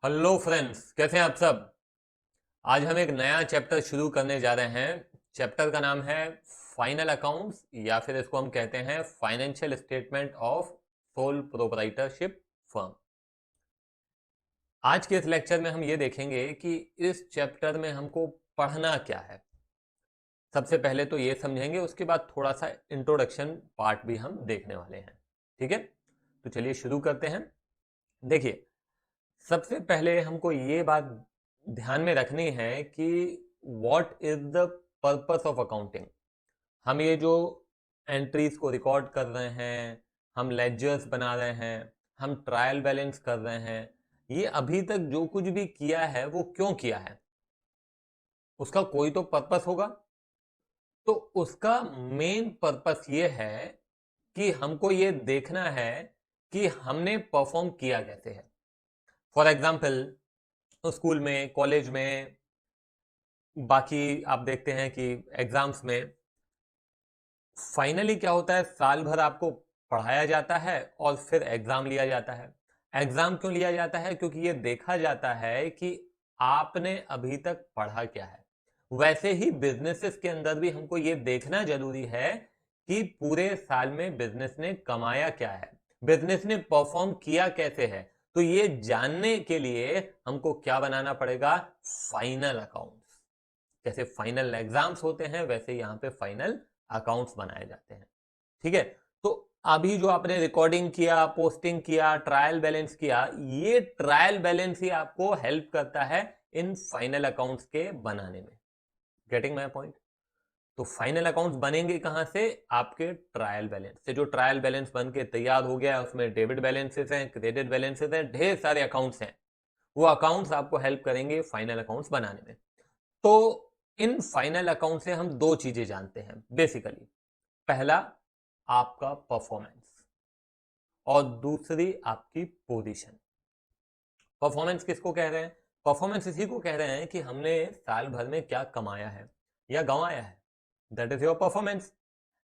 Hello friends, कैसे हैं आप सब। आज हम एक नया चैप्टर शुरू करने जा रहे हैं। चैप्टर का नाम है फाइनल अकाउंट्स या फिर इसको हम कहते हैं financial statement of sole proprietorship firm. आज के इस लेक्चर में हम ये देखेंगे कि इस चैप्टर में हमको पढ़ना क्या है। सबसे पहले तो ये समझेंगे, उसके बाद थोड़ा सा इंट्रोडक्शन पार्ट भी हम देखने वाले हैं। ठीक है, तो चलिए शुरू करते हैं। देखिए, सबसे पहले हमको ये बात ध्यान में रखनी है कि what is the purpose of accounting. हम ये जो एंट्रीज को रिकॉर्ड कर रहे हैं, हम लेजर्स बना रहे हैं, हम ट्रायल बैलेंस कर रहे हैं, ये अभी तक जो कुछ भी किया है वो क्यों किया है, उसका कोई तो पर्पस होगा। तो उसका मेन पर्पस ये है कि हमको ये देखना है कि हमने परफॉर्म किया कैसे है। फॉर एग्जाम्पल, स्कूल में, कॉलेज में, बाकी आप देखते हैं कि एग्जाम्स में फाइनली क्या होता है, साल भर आपको पढ़ाया जाता है और फिर एग्जाम लिया जाता है। एग्जाम क्यों लिया जाता है? क्योंकि ये देखा जाता है कि आपने अभी तक पढ़ा क्या है। वैसे ही बिजनेसेस के अंदर भी हमको ये देखना जरूरी है कि पूरे साल में बिजनेस ने कमाया क्या है, बिजनेस ने परफॉर्म किया कैसे है। तो ये जानने के लिए हमको क्या बनाना पड़ेगा? Final accounts. जैसे फाइनल एग्जाम्स होते हैं वैसे यहां पे फाइनल अकाउंट्स बनाए जाते हैं। ठीक है, तो अभी जो आपने रिकॉर्डिंग किया, पोस्टिंग किया, ट्रायल बैलेंस किया, ये ट्रायल बैलेंस ही आपको हेल्प करता है इन फाइनल अकाउंट्स के बनाने में। Getting my point? तो फाइनल अकाउंट्स बनेंगे कहां से? आपके ट्रायल बैलेंस से। जो ट्रायल बैलेंस बन के तैयार हो गया है उसमें डेबिट बैलेंसेस हैं, क्रेडिट बैलेंसेस हैं, ढेर सारे अकाउंट्स हैं। वो अकाउंट्स आपको हेल्प करेंगे फाइनल अकाउंट्स बनाने में। तो इन फाइनल अकाउंट से हम दो चीजें जानते हैं बेसिकली। पहला, आपका परफॉर्मेंस, और दूसरी आपकी पोजीशन। परफॉर्मेंस किसको कह रहे हैं? परफॉर्मेंस इसी को कह रहे हैं कि हमने साल भर में क्या कमाया है या गंवाया है। That is your performance.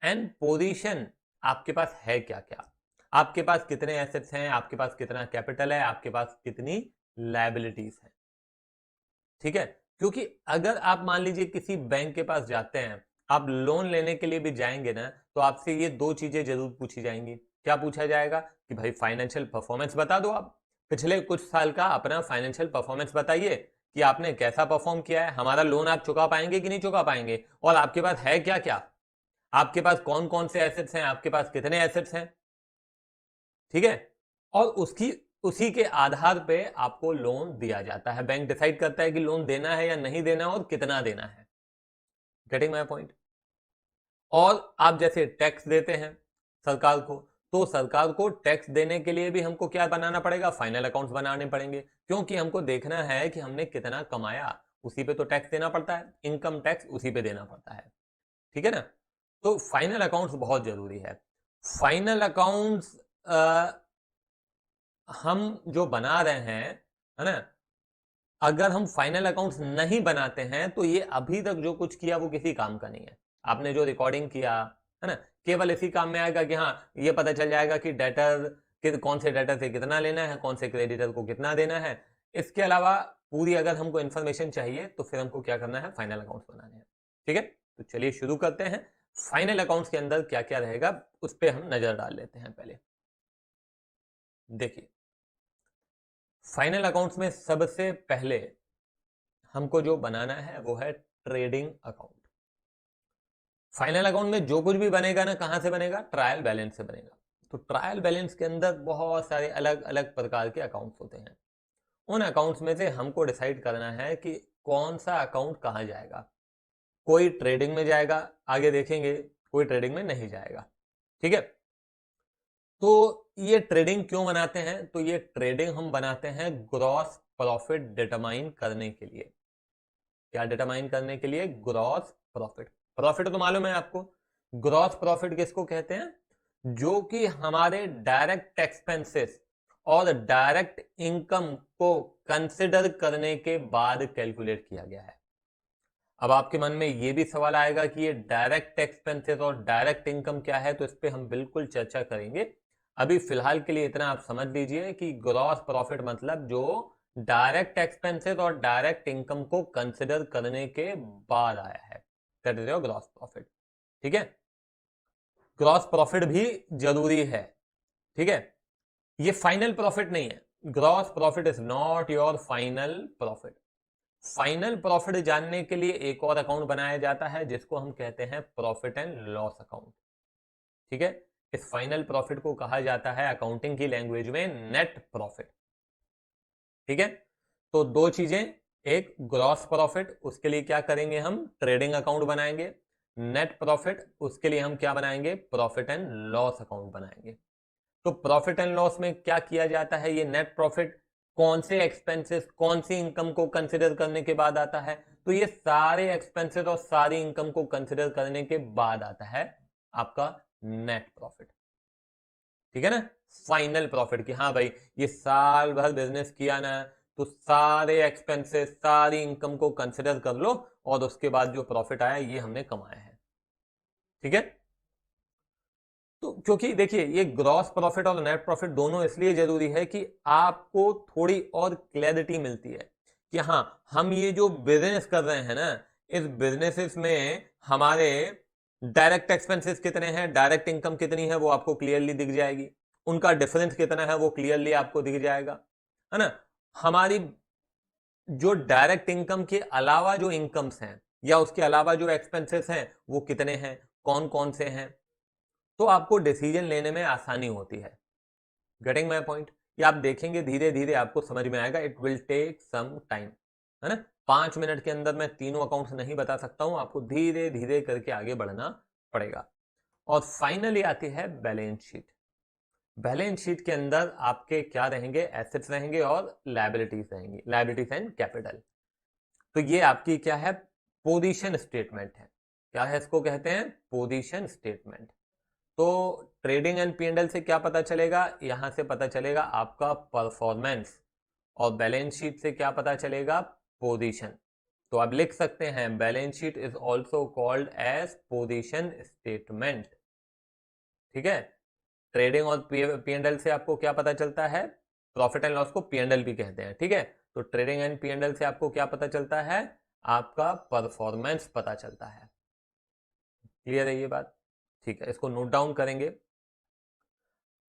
And position, आपके पास है क्या क्या, आपके पास कितने एसेट्स हैं, आपके पास कितना कैपिटल है, आपके पास कितनी लायबिलिटीज है। ठीक है, क्योंकि अगर आप मान लीजिए किसी बैंक के पास जाते हैं, आप लोन लेने के लिए भी जाएंगे ना, तो आपसे ये दो चीजें जरूर पूछी जाएंगी। क्या पूछा जाएगा? कि भाई फाइनेंशियल परफॉर्मेंस बता दो, आप पिछले कुछ साल का अपना फाइनेंशियल परफॉर्मेंस बताइए कि आपने कैसा परफॉर्म किया है, हमारा लोन आप चुका पाएंगे कि नहीं चुका पाएंगे, और आपके पास है क्या क्या, आपके पास कौन कौन से एसेट्स हैं, आपके पास कितने एसेट्स हैं। ठीक है, और उसकी उसी के आधार पे आपको लोन दिया जाता है। बैंक डिसाइड करता है कि लोन देना है या नहीं देना और कितना देना है। Getting my point? और आप जैसे टैक्स देते हैं सरकार को, तो सरकार को टैक्स देने के लिए भी हमको क्या बनाना पड़ेगा? फाइनल अकाउंट्स बनाने पड़ेंगे, क्योंकि हमको देखना है कि हमने कितना कमाया। उसी पे तो टैक्स देना पड़ता है, इनकम टैक्स उसी पे देना पड़ता है। ठीक है ना? तो फाइनल अकाउंट्स बहुत जरूरी है। फाइनल अकाउंट्स हम जो बना रहे हैं, है ना, अगर हम फाइनल अकाउंट्स नहीं बनाते हैं तो ये अभी तक जो कुछ किया वो किसी काम का नहीं है। आपने जो रिकॉर्डिंग किया है ना, केवल इसी काम में आएगा कि हाँ, ये पता चल जाएगा कि डेटर कि कौन से डेटर से कितना लेना है, कौन से क्रेडिटर को कितना देना है। इसके अलावा पूरी अगर हमको इन्फॉर्मेशन चाहिए तो फिर हमको क्या करना है? फाइनल अकाउंट्स बनाने हैं। ठीक है, तो चलिए शुरू करते हैं। फाइनल अकाउंट्स के अंदर क्या क्या रहेगा उस पर हम नजर डाल लेते हैं। पहले देखिए, फाइनल अकाउंट्स में सबसे पहले हमको जो बनाना है वो है ट्रेडिंग अकाउंट। फाइनल अकाउंट में जो कुछ भी बनेगा ना, कहां से बनेगा? ट्रायल बैलेंस से बनेगा। तो ट्रायल बैलेंस के अंदर बहुत सारे अलग अलग प्रकार के अकाउंट्स होते हैं। उन अकाउंट्स में से हमको डिसाइड करना है कि कौन सा अकाउंट कहां जाएगा। कोई ट्रेडिंग में जाएगा, आगे देखेंगे, कोई ट्रेडिंग में नहीं जाएगा। ठीक है, तो ये ट्रेडिंग क्यों बनाते हैं? तो ये ट्रेडिंग हम बनाते हैं ग्रॉस प्रॉफिट डिटरमाइन करने के लिए। क्या डिटरमाइन करने के लिए? Gross profit. प्रॉफिट तो मालूम है आपको। ग्रॉस प्रॉफिट किसको कहते हैं? जो कि हमारे डायरेक्ट एक्सपेंसेस और डायरेक्ट इनकम को कंसिडर करने के बाद कैलकुलेट किया गया है। अब आपके मन में यह भी सवाल आएगा कि ये डायरेक्ट एक्सपेंसेस और डायरेक्ट इनकम क्या है, तो इस पर हम बिल्कुल चर्चा करेंगे। अभी फिलहाल के लिए इतना आप समझ लीजिए कि ग्रॉस प्रॉफिट मतलब जो डायरेक्ट एक्सपेंसेस और डायरेक्ट इनकम को कंसिडर करने के बाद आया है, that is your gross profit. ठीक है, ग्रॉस प्रॉफिट भी जरूरी है। ठीक है, ये फाइनल प्रॉफिट नहीं है। Gross profit is not your final profit. Final profit जानने के लिए एक और अकाउंट बनाया जाता है जिसको हम कहते हैं प्रॉफिट एंड लॉस अकाउंट। ठीक है, इस फाइनल प्रॉफिट को कहा जाता है अकाउंटिंग की लैंग्वेज में नेट प्रॉफिट। ठीक है, तो दो चीजें, एक ग्रॉस प्रॉफिट, उसके लिए क्या करेंगे हम ट्रेडिंग अकाउंट बनाएंगे। नेट प्रॉफिट, उसके लिए हम क्या बनाएंगे प्रॉफिट एंड लॉस अकाउंट बनाएंगे। तो प्रॉफिट एंड लॉस में क्या किया जाता है, ये नेट प्रॉफिट कौन से एक्सपेंसेस कौन सी इनकम को कंसिडर करने के बाद आता है, तो ये सारे एक्सपेंसेस और सारी इनकम को कंसिडर करने के बाद आता है आपका नेट प्रॉफिट। ठीक है ना, फाइनल प्रॉफिट की हाँ भाई ये साल भर बिजनेस किया ना, तो सारे एक्सपेंसेस सारी इनकम को कंसिडर कर लो और उसके बाद जो प्रॉफिट आया ये हमने कमाया है। ठीक है, तो क्योंकि देखिए ये ग्रॉस प्रॉफिट और नेट प्रॉफिट दोनों इसलिए जरूरी है कि आपको थोड़ी और क्लैरिटी मिलती है कि हाँ हम ये जो बिजनेस कर रहे हैं ना, इस बिजनेसेस में हमारे डायरेक्ट एक्सपेंसेस कितने हैं, डायरेक्ट इनकम कितनी है वो आपको क्लियरली दिख जाएगी, उनका डिफरेंस कितना है वो क्लियरली आपको दिख जाएगा, है ना। हमारी जो डायरेक्ट इनकम के अलावा जो इनकम्स हैं या उसके अलावा जो एक्सपेंसेस हैं वो कितने हैं, कौन कौन से हैं, तो आपको डिसीजन लेने में आसानी होती है। गेटिंग माई पॉइंट, ये आप देखेंगे धीरे धीरे आपको समझ में आएगा, it will take some time, है ना। 5 मिनट के अंदर मैं तीनों अकाउंट्स नहीं बता सकता हूं, आपको धीरे धीरे करके आगे बढ़ना पड़ेगा। और फाइनली आती है बैलेंस शीट। बैलेंस शीट के अंदर आपके क्या रहेंगे, एसेट्स रहेंगे और लायबिलिटीज रहेंगी, लायबिलिटीज एंड कैपिटल। तो ये आपकी क्या है, पोजीशन स्टेटमेंट है। क्या है, इसको कहते हैं पोजीशन स्टेटमेंट। तो ट्रेडिंग एंड पीएनएल से क्या पता चलेगा, यहां से पता चलेगा आपका परफॉर्मेंस, और बैलेंस शीट से क्या पता चलेगा, पोजीशन। तो आप लिख सकते हैं balance sheet is also called as position statement. ठीक है, ट्रेडिंग और पीएनएल से आपको क्या पता चलता है, प्रॉफिट एंड लॉस को पीएनएल भी कहते हैं। ठीक है, तो ट्रेडिंग एंड पीएनएल से आपको क्या पता चलता है, आपका परफॉर्मेंस पता चलता है। क्लियर है ये बात, ठीक है, इसको नोट डाउन करेंगे।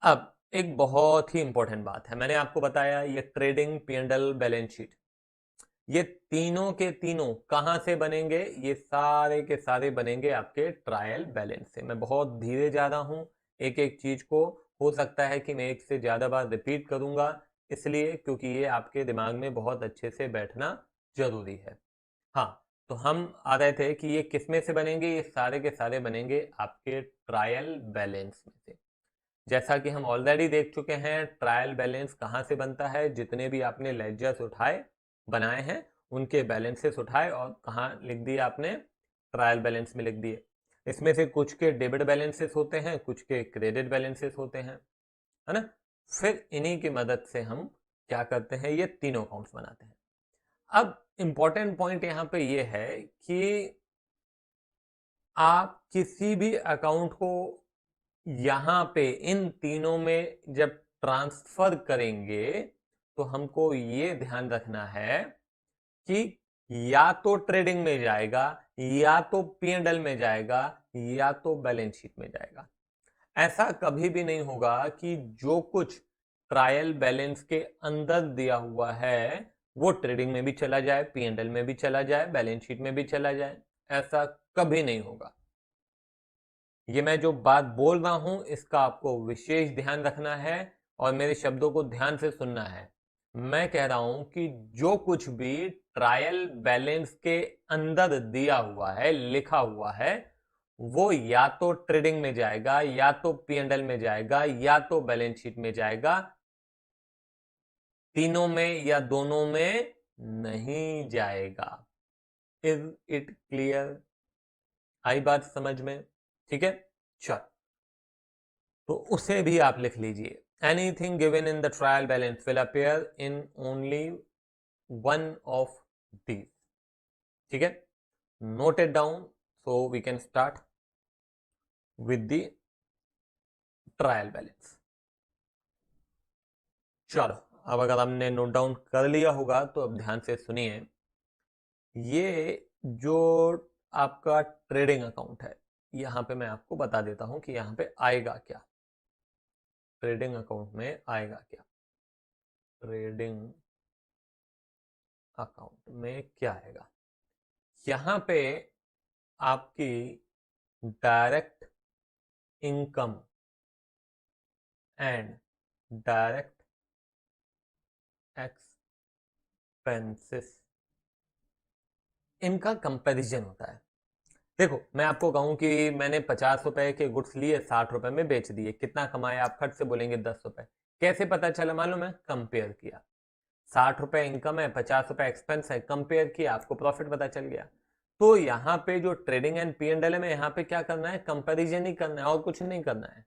अब एक बहुत ही इंपॉर्टेंट बात है, मैंने आपको बताया ये ट्रेडिंग पीएनएल बैलेंस शीट, ये तीनों के तीनों कहां से बनेंगे, ये सारे के सारे बनेंगे आपके ट्रायल बैलेंस से। मैं बहुत धीरे जा रहा हूं, एक एक चीज को हो सकता है कि मैं एक से ज्यादा बार रिपीट करूंगा, इसलिए क्योंकि ये आपके दिमाग में बहुत अच्छे से बैठना जरूरी है। हाँ, तो हम आ रहे थे कि ये किस में से बनेंगे, ये सारे के सारे बनेंगे आपके ट्रायल बैलेंस में से। जैसा कि हम ऑलरेडी देख चुके हैं ट्रायल बैलेंस कहाँ से बनता है, जितने भी आपने लेजर्स उठाए बनाए हैं उनके बैलेंसेस उठाए और कहाँ लिख दिए आपने, ट्रायल बैलेंस में लिख दिए। इसमें से कुछ के डेबिट बैलेंसेस होते हैं, कुछ के क्रेडिट बैलेंसेस होते हैं, है ना। फिर इन्हीं की मदद से हम क्या करते हैं, ये तीनों अकाउंट्स बनाते हैं। अब इंपॉर्टेंट पॉइंट यहां पे ये है कि आप किसी भी अकाउंट को यहां पे इन तीनों में जब ट्रांसफर करेंगे तो हमको ये ध्यान रखना है कि या तो ट्रेडिंग में जाएगा, या तो पीएनएल में जाएगा, या तो बैलेंस शीट में जाएगा। ऐसा कभी भी नहीं होगा कि जो कुछ ट्रायल बैलेंस के अंदर दिया हुआ है वो ट्रेडिंग में भी चला जाए, पीएनएल में भी चला जाए, बैलेंस शीट में भी चला जाए। ऐसा कभी नहीं होगा। ये मैं जो बात बोल रहा हूं इसका आपको विशेष ध्यान रखना है और मेरे शब्दों को ध्यान से सुनना है। मैं कह रहा हूं कि जो कुछ भी ट्रायल बैलेंस के अंदर दिया हुआ है, लिखा हुआ है, वो या तो ट्रेडिंग में जाएगा, या तो पीएनएल में जाएगा, या तो बैलेंस शीट में जाएगा। तीनों में या दोनों में नहीं जाएगा। इज इट क्लियर, आई बात समझ में? ठीक है, चल, तो उसे भी आप लिख लीजिए। Anything given in the trial balance will appear in only one of these. ठीक है, note it down so we can start with the trial balance. चलो अब अगर हमने नोट डाउन कर लिया होगा तो अब ध्यान से सुनिए। ये जो आपका ट्रेडिंग अकाउंट है, यहाँ पे मैं आपको बता देता हूँ कि यहाँ पे आएगा क्या। ट्रेडिंग अकाउंट में आएगा क्या, ट्रेडिंग अकाउंट में क्या आएगा। यहाँ पे आपकी direct income and direct expenses, इनका कंपैरिजन होता है। देखो मैं आपको कहूं कि मैंने 50 रुपए के गुड्स लिए, 60 रुपए में बेच दिए, कितना कमाया आप खर्च से बोलेंगे 10 रुपए। कैसे पता चला मालूम है, कंपेयर किया। 60 रुपए इनकम है, 50 रुपए एक्सपेंस है, कंपेयर किया, आपको प्रॉफिट पता चल गया। तो यहाँ पे जो ट्रेडिंग एंड P&L में यहाँ पे क्या करना है, कंपेरिजन ही करना है और कुछ नहीं करना है।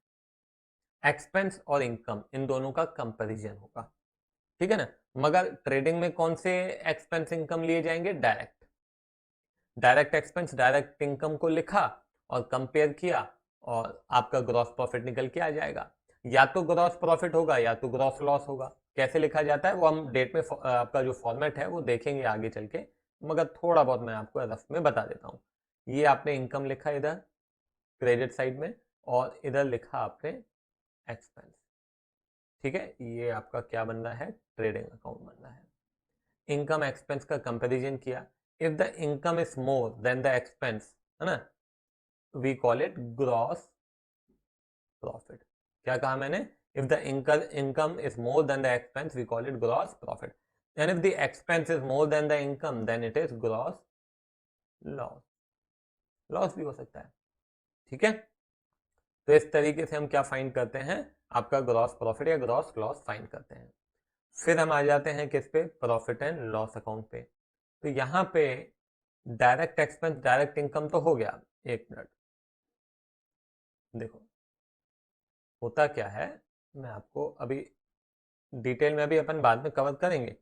एक्सपेंस और इनकम इन दोनों का कंपेरिजन होगा, ठीक है ना। मगर ट्रेडिंग में कौन से एक्सपेंस इनकम लिए जाएंगे, direct. Direct expense direct income को लिखा और कंपेयर किया और आपका ग्रॉस प्रॉफिट निकल के आ जाएगा। या तो ग्रॉस प्रॉफिट होगा या तो ग्रॉस लॉस होगा। कैसे लिखा जाता है वो हम डेट में आपका जो फॉर्मेट है वो देखेंगे आगे चल के, मगर थोड़ा बहुत मैं आपको रफ में बता देता हूँ। ये आपने इनकम लिखा इधर क्रेडिट साइड में और इधर लिखा आपने एक्सपेंस, ठीक है। ये आपका क्या बन रहा है, ट्रेडिंग अकाउंट बन रहा है। इनकम एक्सपेंस का कंपैरिजन किया। If the income is more than the expense, है ना, we call it gross profit. क्या कहा मैंने, if the income is more than the expense we call it gross profit, and if the expense is more than the income then it is gross loss. Loss भी हो सकता है, ठीक है। तो इस तरीके से हम क्या फाइंड करते हैं, आपका ग्रॉस प्रॉफिट या ग्रॉस लॉस फाइंड करते हैं। फिर हम आ जाते हैं किस पे, प्रॉफिट एंड लॉस अकाउंट पे। तो यहाँ पे डायरेक्ट एक्सपेंस डायरेक्ट इनकम तो हो गया। एक मिनट देखो, होता क्या है, मैं आपको अभी डिटेल में अभी अपन बाद में कवर करेंगे।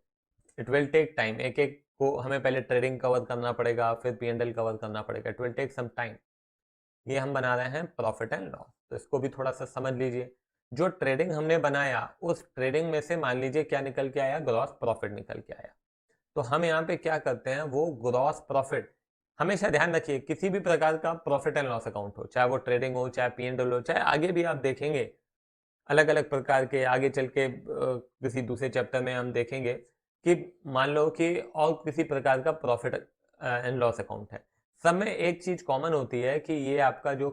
इट विल टेक टाइम, एक एक को हमें पहले ट्रेडिंग कवर करना पड़ेगा, फिर P&L कवर करना पड़ेगा, it will take some time. ये हम बना रहे हैं प्रॉफिट एंड लॉस, तो इसको भी थोड़ा सा समझ लीजिए। जो ट्रेडिंग हमने बनाया उस ट्रेडिंग में से मान लीजिए क्या निकल के आया, ग्रॉस प्रॉफिट निकल के आया। तो हम यहाँ पे क्या करते हैं, वो ग्रॉस प्रॉफिट, हमेशा ध्यान रखिए किसी भी प्रकार का प्रॉफिट एंड लॉस अकाउंट हो, चाहे वो ट्रेडिंग हो, चाहे P&L हो, चाहे आगे भी आप देखेंगे अलग अलग प्रकार के, आगे चल के किसी दूसरे चैप्टर में हम देखेंगे कि मान लो कि और किसी प्रकार का प्रॉफिट एंड लॉस अकाउंट है, सब में एक चीज कॉमन होती है कि ये आपका जो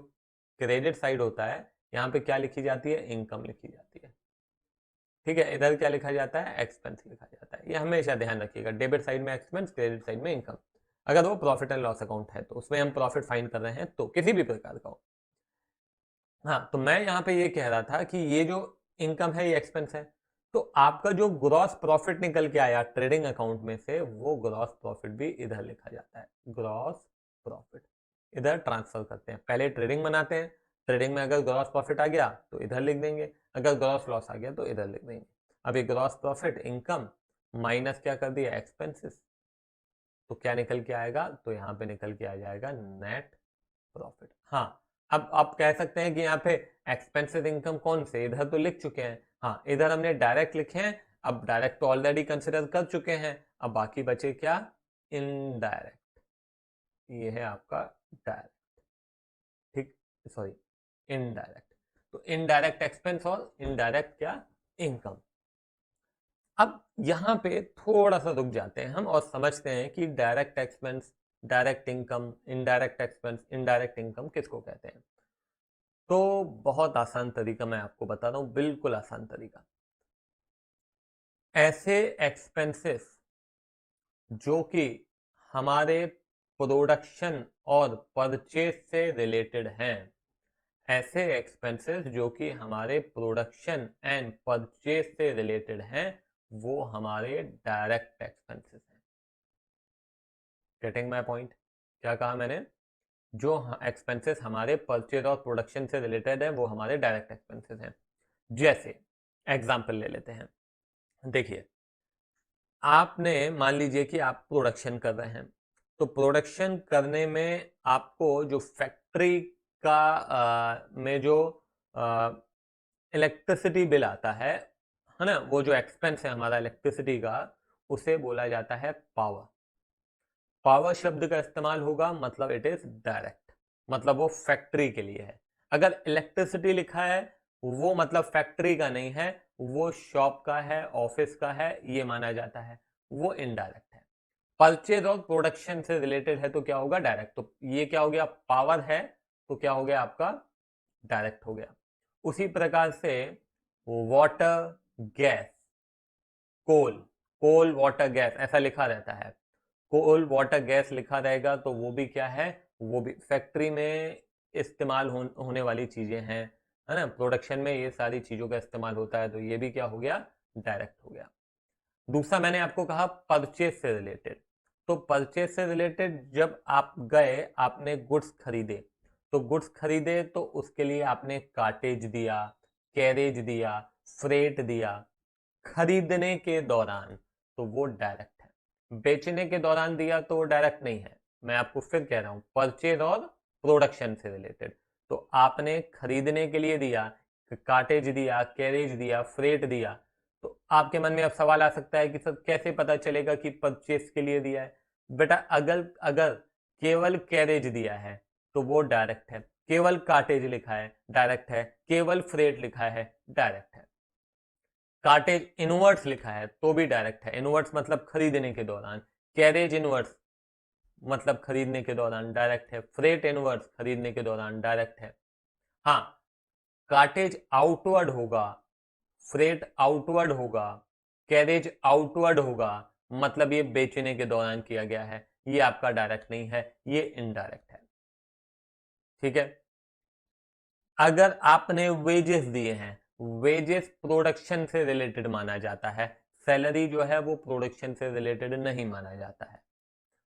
क्रेडिट साइड होता है, यहाँ पे क्या लिखी जाती है, इनकम लिखी जाती है, ठीक है। इधर क्या लिखा जाता है, एक्सपेंस लिखा जाता है। ये हमेशा ध्यान रखिएगा, डेबिट साइड में एक्सपेंस, क्रेडिट साइड में इनकम। अगर वो प्रॉफिट एंड लॉस अकाउंट है तो उसमें हम प्रॉफिट फाइंड कर रहे हैं, तो किसी भी प्रकार का हो। हाँ, तो मैं यहाँ पे ये कह रहा था कि ये जो इनकम है ये एक्सपेंस है, तो आपका जो ग्रॉस प्रॉफिट निकल के आया ट्रेडिंग अकाउंट में से, वो ग्रॉस प्रॉफिट भी इधर लिखा जाता है। ग्रॉस प्रॉफिट इधर ट्रांसफर करते हैं, पहले ट्रेडिंग बनाते हैं, ट्रेडिंग में अगर ग्रॉस प्रॉफिट आ गया तो इधर लिख देंगे, अगर ग्रॉस लॉस आ गया तो इधर लिख देंगे। अब ये ग्रॉस प्रॉफिट इनकम माइनस क्या कर दिया, एक्सपेंसेस, तो क्या निकल के आएगा, तो यहाँ पे निकल के आ जाएगा नेट प्रॉफिट। हाँ, अब आप कह सकते हैं कि यहाँ पे एक्सपेंसेस इनकम कौन से, इधर तो लिख चुके हैं, हाँ इधर हमने डायरेक्ट लिखे हैं, अब डायरेक्ट तो ऑलरेडी कंसिडर कर चुके हैं, अब बाकी बचे क्या, इनडायरेक्ट। ये है आपका डायरेक्ट, ठीक, सॉरी इनडायरेक्ट। तो इनडायरेक्ट एक्सपेंस और इनडायरेक्ट क्या, इनकम। अब यहां पे थोड़ा सा रुक जाते हैं हम और समझते हैं कि direct expense, direct income, indirect expense, indirect income किसको कहते हैं। तो बहुत आसान तरीका मैं आपको बता रहा हूं, बिल्कुल आसान तरीका। ऐसे एक्सपेंसेस जो कि हमारे प्रोडक्शन और परचेज से रिलेटेड हैं, ऐसे एक्सपेंसेस जो कि हमारे प्रोडक्शन एंड परचेज से रिलेटेड हैं, वो हमारे डायरेक्ट एक्सपेंसेस हैं। गेटिंग माय पॉइंट, क्या कहा मैंने, जो एक्सपेंसेस हमारे परचेज और प्रोडक्शन से रिलेटेड है वो हमारे डायरेक्ट एक्सपेंसेस हैं। जैसे एग्जांपल ले लेते हैं, देखिए आपने मान लीजिए कि आप प्रोडक्शन कर रहे हैं, तो प्रोडक्शन करने में आपको जो फैक्ट्री का में जो इलेक्ट्रिसिटी बिल आता है, है ना, वो जो एक्सपेंस है हमारा इलेक्ट्रिसिटी का, उसे बोला जाता है पावर। पावर शब्द का इस्तेमाल होगा मतलब इट इज डायरेक्ट, मतलब वो फैक्ट्री के लिए है। अगर इलेक्ट्रिसिटी लिखा है वो मतलब फैक्ट्री का नहीं है, वो शॉप का है, ऑफिस का है, ये माना जाता है, वो इनडायरेक्ट है। परचेज और प्रोडक्शन से रिलेटेड है तो क्या होगा, डायरेक्ट। तो ये क्या हो गया, पावर है तो क्या हो गया आपका, डायरेक्ट हो गया। उसी प्रकार से वाटर, गैस, कोल, कोल वाटर गैस ऐसा लिखा रहता है, कोल वाटर गैस लिखा रहेगा तो वो भी क्या है, वो भी फैक्ट्री में इस्तेमाल होने वाली चीजें हैं, है ना, प्रोडक्शन में ये सारी चीजों का इस्तेमाल होता है, तो ये भी क्या हो गया, डायरेक्ट हो गया। दूसरा मैंने आपको कहा परचेज से रिलेटेड। तो परचेज से रिलेटेड जब आप गए, आपने गुड्स खरीदे, तो गुड्स खरीदे तो उसके लिए आपने कार्टेज दिया, कैरेज दिया, फ्रेट दिया, खरीदने के दौरान तो वो डायरेक्ट है। बेचने के दौरान दिया तो वो डायरेक्ट नहीं है। मैं आपको फिर कह रहा हूं, परचेज और प्रोडक्शन से रिलेटेड। तो आपने खरीदने के लिए दिया, कार्टेज दिया, कैरेज दिया, फ्रेट दिया, तो आपके मन में अब सवाल आ सकता है कि सर कैसे पता चलेगा कि परचेज के लिए दिया है। बेटा अगर अगर केवल कैरेज दिया है तो वो डायरेक्ट है, केवल कार्टेज लिखा है डायरेक्ट है, केवल फ्रेट लिखा है डायरेक्ट है, कार्टेज इनवर्ट्स लिखा है तो भी डायरेक्ट है, इनवर्ट्स मतलब खरीदने के दौरान, कैरेज इनवर्ट्स मतलब खरीदने के दौरान डायरेक्ट है, फ्रेट इनवर्ट्स खरीदने के दौरान डायरेक्ट है। हाँ, कार्टेज आउटवर्ड होगा, फ्रेट आउटवर्ड होगा, कैरेज आउटवर्ड होगा, मतलब ये बेचने के दौरान किया गया है, ये आपका डायरेक्ट नहीं है, ये इनडायरेक्ट है। ठीक है। अगर आपने वेजेस दिए हैं, वेजेस प्रोडक्शन से रिलेटेड माना जाता है, सैलरी जो है वो प्रोडक्शन से रिलेटेड नहीं माना जाता है,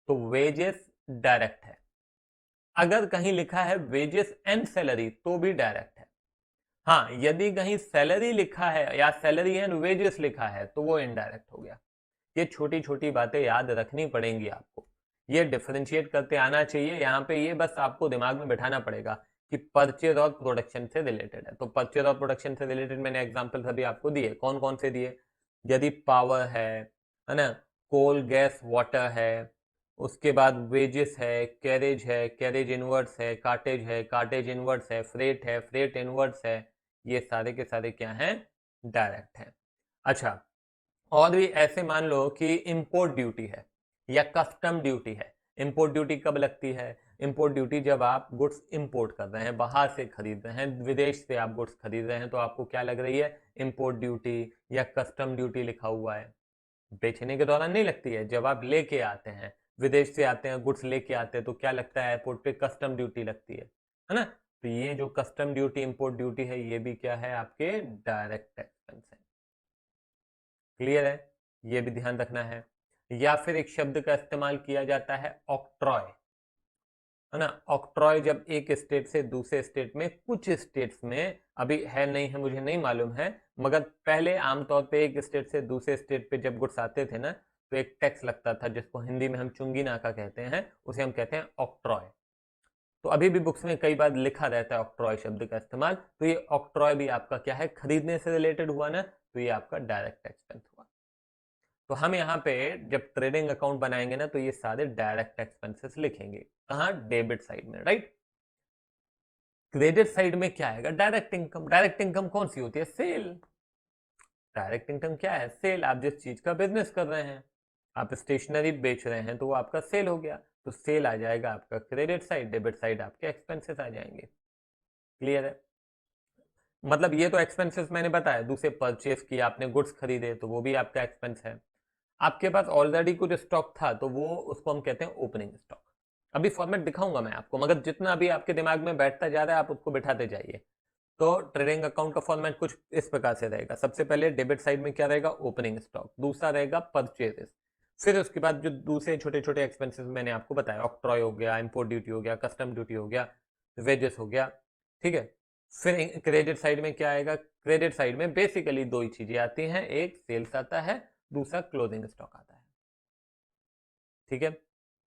तो वेजेस डायरेक्ट है। अगर कहीं लिखा है वेजेस एंड सैलरी तो भी डायरेक्ट है। हाँ, यदि कहीं सैलरी लिखा है या सैलरी एंड वेजेस लिखा है तो वो इनडायरेक्ट हो गया। ये छोटी छोटी बातें याद रखनी पड़ेंगी आपको, ये डिफरेंशिएट करते आना चाहिए। यहाँ पे ये बस आपको दिमाग में बैठाना पड़ेगा कि परचेज और प्रोडक्शन से रिलेटेड है। तो परचेज और प्रोडक्शन से रिलेटेड मैंने एग्जांपल सभी आपको दिए, कौन कौन से दिए, यदि पावर है ना, कोल गैस वाटर है, उसके बाद वेजेस है, कैरेज है, कैरेज इनवर्ट्स है, कार्टेज है, कार्टेज इनवर्ट्स है, फ्रेट है, फ्रेट इनवर्ट्स है, ये सारे के सारे क्या हैं, डायरेक्ट है। अच्छा, और भी ऐसे मान लो कि इंपोर्ट ड्यूटी है या कस्टम ड्यूटी है। इंपोर्ट ड्यूटी कब लगती है, इंपोर्ट ड्यूटी जब आप गुड्स इंपोर्ट कर रहे हैं, बाहर से खरीद रहे हैं, विदेश से आप गुड्स खरीद रहे हैं, तो आपको क्या लग रही है, इंपोर्ट ड्यूटी या कस्टम ड्यूटी लिखा हुआ है। बेचने के दौरान नहीं लगती है, जब आप लेके आते हैं, विदेश से आते हैं गुड्स लेके आते हैं, तो क्या लगता है, एयरपोर्ट पे कस्टम ड्यूटी लगती है ना। तो ये जो कस्टम ड्यूटी, इंपोर्ट ड्यूटी है, ये भी क्या है, आपके डायरेक्ट एक्सपेंस है। क्लियर है, ये भी ध्यान रखना है। या फिर एक शब्द का इस्तेमाल किया जाता है ऑक्ट्रॉय, है ना। ऑक्ट्रॉय जब एक स्टेट से दूसरे स्टेट में, कुछ स्टेट्स में अभी है नहीं है मुझे नहीं मालूम है, मगर पहले आमतौर पे एक स्टेट से दूसरे स्टेट पे जब गुड्स आते थे ना, तो एक टैक्स लगता था जिसको हिंदी में हम चुंगी नाका कहते हैं, उसे हम कहते हैं ऑक्ट्रॉय। तो अभी भी बुक्स में कई बार लिखा रहता है ऑक्ट्रॉय शब्द का इस्तेमाल, तो ये ऑक्ट्रॉय भी आपका क्या है, खरीदने से रिलेटेड हुआ ना, तो ये आपका डायरेक्ट एक्सपेंस हुआ। तो हम यहाँ पे जब ट्रेडिंग अकाउंट बनाएंगे ना, तो ये सारे डायरेक्ट एक्सपेंसेस लिखेंगे, कहाँ, डेबिट साइड में, राइट। क्रेडिट साइड में क्या आएगा, डायरेक्ट इनकम। डायरेक्ट इनकम कौन सी होती है, सेल। डायरेक्ट इनकम क्या है, सेल। आप जिस चीज का बिजनेस कर रहे हैं, आप स्टेशनरी बेच रहे हैं, तो वो आपका सेल हो गया, तो सेल आ जाएगा आपका क्रेडिट साइड, डेबिट साइड आपके एक्सपेंसेस आ जाएंगे। क्लियर है, मतलब ये तो एक्सपेंसेस मैंने बताया। दूसरे परचेज किया आपने, गुड्स खरीदे, तो वो भी आपका एक्सपेंस है। आपके पास ऑलरेडी कुछ स्टॉक था, तो वो उसको हम कहते हैं ओपनिंग स्टॉक। अभी फॉर्मेट दिखाऊंगा मैं आपको, मगर जितना अभी आपके दिमाग में बैठता जा रहा है आप उसको बिठाते जाइए। तो ट्रेडिंग अकाउंट का फॉर्मेट कुछ इस प्रकार से रहेगा। सबसे पहले डेबिट साइड में क्या रहेगा, ओपनिंग स्टॉक। दूसरा रहेगा परचेजेस। फिर उसके बाद जो दूसरे छोटे छोटे एक्सपेंसेस मैंने आपको बताया, ऑक्ट्रॉय हो गया, इंपोर्ट ड्यूटी हो गया, कस्टम ड्यूटी हो गया, वेजेस हो गया। ठीक है। फिर क्रेडिट साइड में क्या आएगा, क्रेडिट साइड में बेसिकली दो ही चीजें आती हैं, एक सेल्स आता है, दूसरा क्लोजिंग स्टॉक आता है। ठीक है,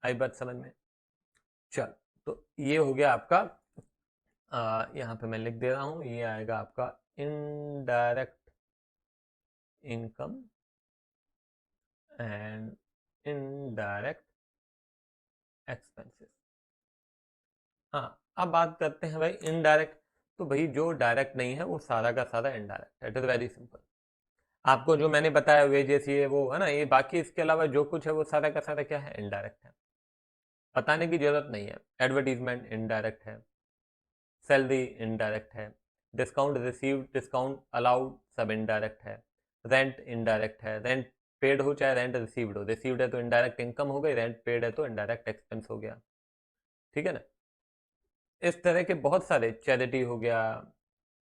आई बात समझ में। चल, तो ये हो गया आपका, यहाँ पे मैं लिख दे रहा हूं, ये आएगा आपका indirect income and indirect expenses. हाँ, अब बात करते हैं भाई इनडायरेक्ट। तो भाई जो डायरेक्ट नहीं है वो सारा का सारा इनडायरेक्ट है। It is very simple. आपको जो मैंने बताया वेजेस ये वो है ना, ये बाकी इसके अलावा जो कुछ है वो सारा का सारा क्या है, इनडायरेक्ट है। बताने की जरूरत नहीं है। एडवर्टीजमेंट इनडायरेक्ट है, सैलरी इनडायरेक्ट है, डिस्काउंट रिसीव्ड, डिस्काउंट अलाउड, सब इनडायरेक्ट है। रेंट इनडायरेक्ट है, रेंट पेड हो चाहे रेंट रिसीव्ड हो, रिसीव्ड है तो इनडायरेक्ट इनकम हो गई, रेंट पेड है तो इनडायरेक्ट एक्सपेंस हो गया। ठीक है ना। इस तरह के बहुत सारे, चैरिटी हो गया,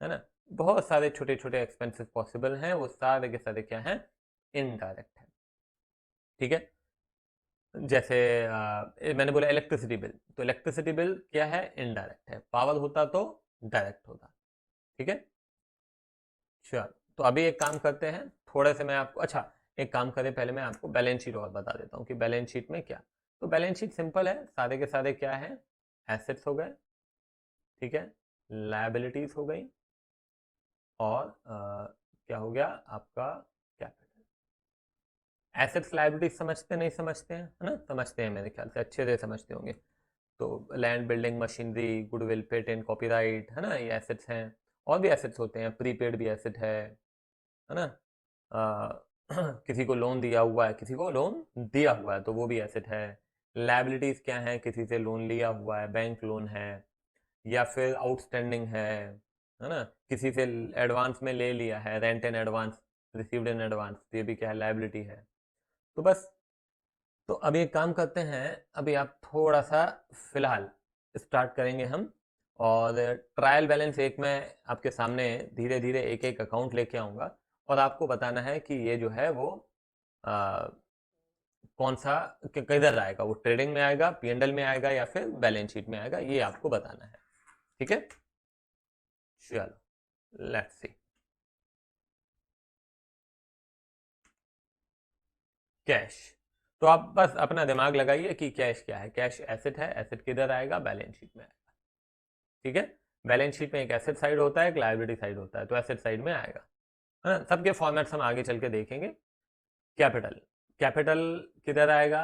है ना, बहुत सारे छोटे छोटे एक्सपेंसेस पॉसिबल हैं, वो सारे के सारे क्या हैं, इनडायरेक्ट है। ठीक है। जैसे मैंने बोला इलेक्ट्रिसिटी बिल, तो इलेक्ट्रिसिटी बिल क्या है, इनडायरेक्ट है। पावर होता तो डायरेक्ट होता। ठीक है। चलो, तो अभी एक काम करते हैं, थोड़े से मैं आपको, अच्छा एक काम करें, पहले मैं आपको बैलेंस शीट और बता देता हूँ कि बैलेंस शीट में क्या। तो बैलेंस शीट सिंपल है, सारे के सारे क्या है, एसेट्स हो गए, ठीक है, लायबिलिटीज हो गई, और क्या हो गया आपका, कैपिटल। एसेट्स लायबिलिटीज समझते नहीं समझते हैं, है ना, समझते हैं, मेरे ख्याल से अच्छे से समझते होंगे। तो land, building, machinery, goodwill, patent, copyright, है ना, ये एसेट्स हैं। और भी एसेट्स होते हैं, प्रीपेड भी एसेट है ना। अ, किसी को लोन दिया हुआ है, किसी को लोन दिया हुआ है तो वो भी एसेट है। लायबिलिटीज क्या है, किसी से लोन लिया हुआ है, बैंक लोन है, या फिर आउटस्टैंडिंग है ना, किसी से एडवांस में ले लिया है, rent in advance, received in advance, ये भी क्या है, लायबिलिटी है। तो बस, तो अभी एक काम करते हैं, अभी आप थोड़ा सा फिलहाल स्टार्ट करेंगे हम, और ट्रायल बैलेंस एक मैं आपके सामने धीरे धीरे एक एक अकाउंट लेके आऊँगा, और आपको बताना है कि ये जो है वो आ, कौन सा किधर आएगा, वो ट्रेडिंग में आएगा, पीएनएल में आएगा, या फिर बैलेंस शीट में आएगा, ये आपको बताना है। ठीक है। चलो, लेट्स सी। कैश। तो आप बस अपना दिमाग लगाइए कि कैश क्या है। कैश एसेट है, एसेट किधर आएगा, बैलेंस शीट में आएगा। ठीक है। बैलेंस शीट में एक एसेट साइड होता है, एक लायबिलिटी साइड होता है, तो एसेट साइड में आएगा, है ना। सबके फॉर्मेट्स हम आगे चल के देखेंगे। कैपिटल, कैपिटल किधर आएगा,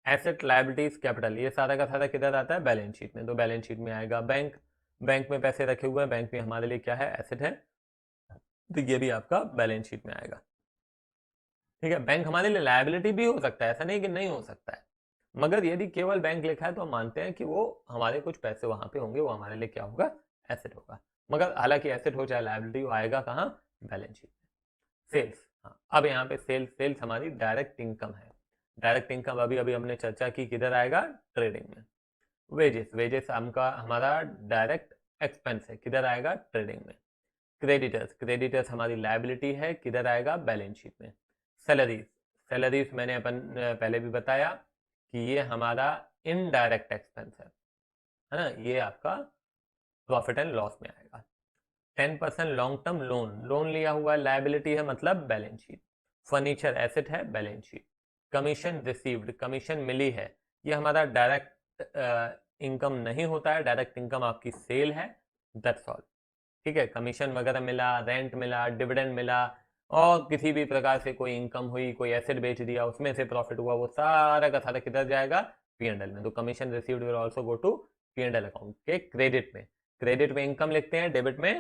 एसेट, लायबिलिटीज, कैपिटल, ये सारा का सारा किधर आता है, बैलेंस शीट में, तो बैलेंस शीट में आएगा। बैंक, बैंक में पैसे रखे हुए हैं, बैंक में हमारे लिए क्या है, एसेट है, तो ये भी आपका बैलेंस शीट में आएगा। ठीक है। बैंक हमारे लिए लायबिलिटी भी हो सकता है, ऐसा नहीं कि नहीं हो सकता है, मगर यदि केवल बैंक लिखा है तो हम मानते हैं कि वो हमारे कुछ पैसे वहां पे होंगे, वो हमारे लिए क्या होगा, एसेट होगा। मगर हालांकि एसेट हो चाहे लायबिलिटी हो, आएगा कहाँ, बैलेंस शीट में। सेल्स, हाँ, अब यहाँ पे सेल्स, सेल्स हमारी डायरेक्ट इनकम है। डायरेक्ट इनकम अभी अभी हमने चर्चा की, किधर आएगा, ट्रेडिंग में। वेजेस, वेजेस हमका हमारा डायरेक्ट एक्सपेंस है, किधर आएगा, ट्रेडिंग में। क्रेडिटर्स, क्रेडिटर्स हमारी लायबिलिटी है, किधर आएगा, बैलेंस शीट में। सैलरीज, सैलरीज मैंने अपन पहले भी बताया कि ये हमारा इनडायरेक्ट एक्सपेंस है ना, ये आपका प्रॉफिट एंड लॉस में आएगा। 10% लॉन्ग टर्म लोन, लोन लिया हुआ है, लायबिलिटी है, मतलब बैलेंस शीट। फर्नीचर एसेट है, balance sheet. Commission received, commission मिली है, ये हमारा डायरेक्ट इनकम नहीं होता है, डायरेक्ट इनकम आपकी सेल है, दैट्स ऑल। ठीक है। कमीशन वगैरह मिला, रेंट मिला, डिविडेंड मिला, और किसी भी प्रकार से कोई इनकम हुई, कोई एसेट बेच दिया, उसमें से प्रॉफिट हुआ, वो सारा का सारा किधर जाएगा, पीएनएल में। तो commission received will also go to PNL account के क्रेडिट में। क्रेडिट में इनकम लिखते हैं, डेबिट में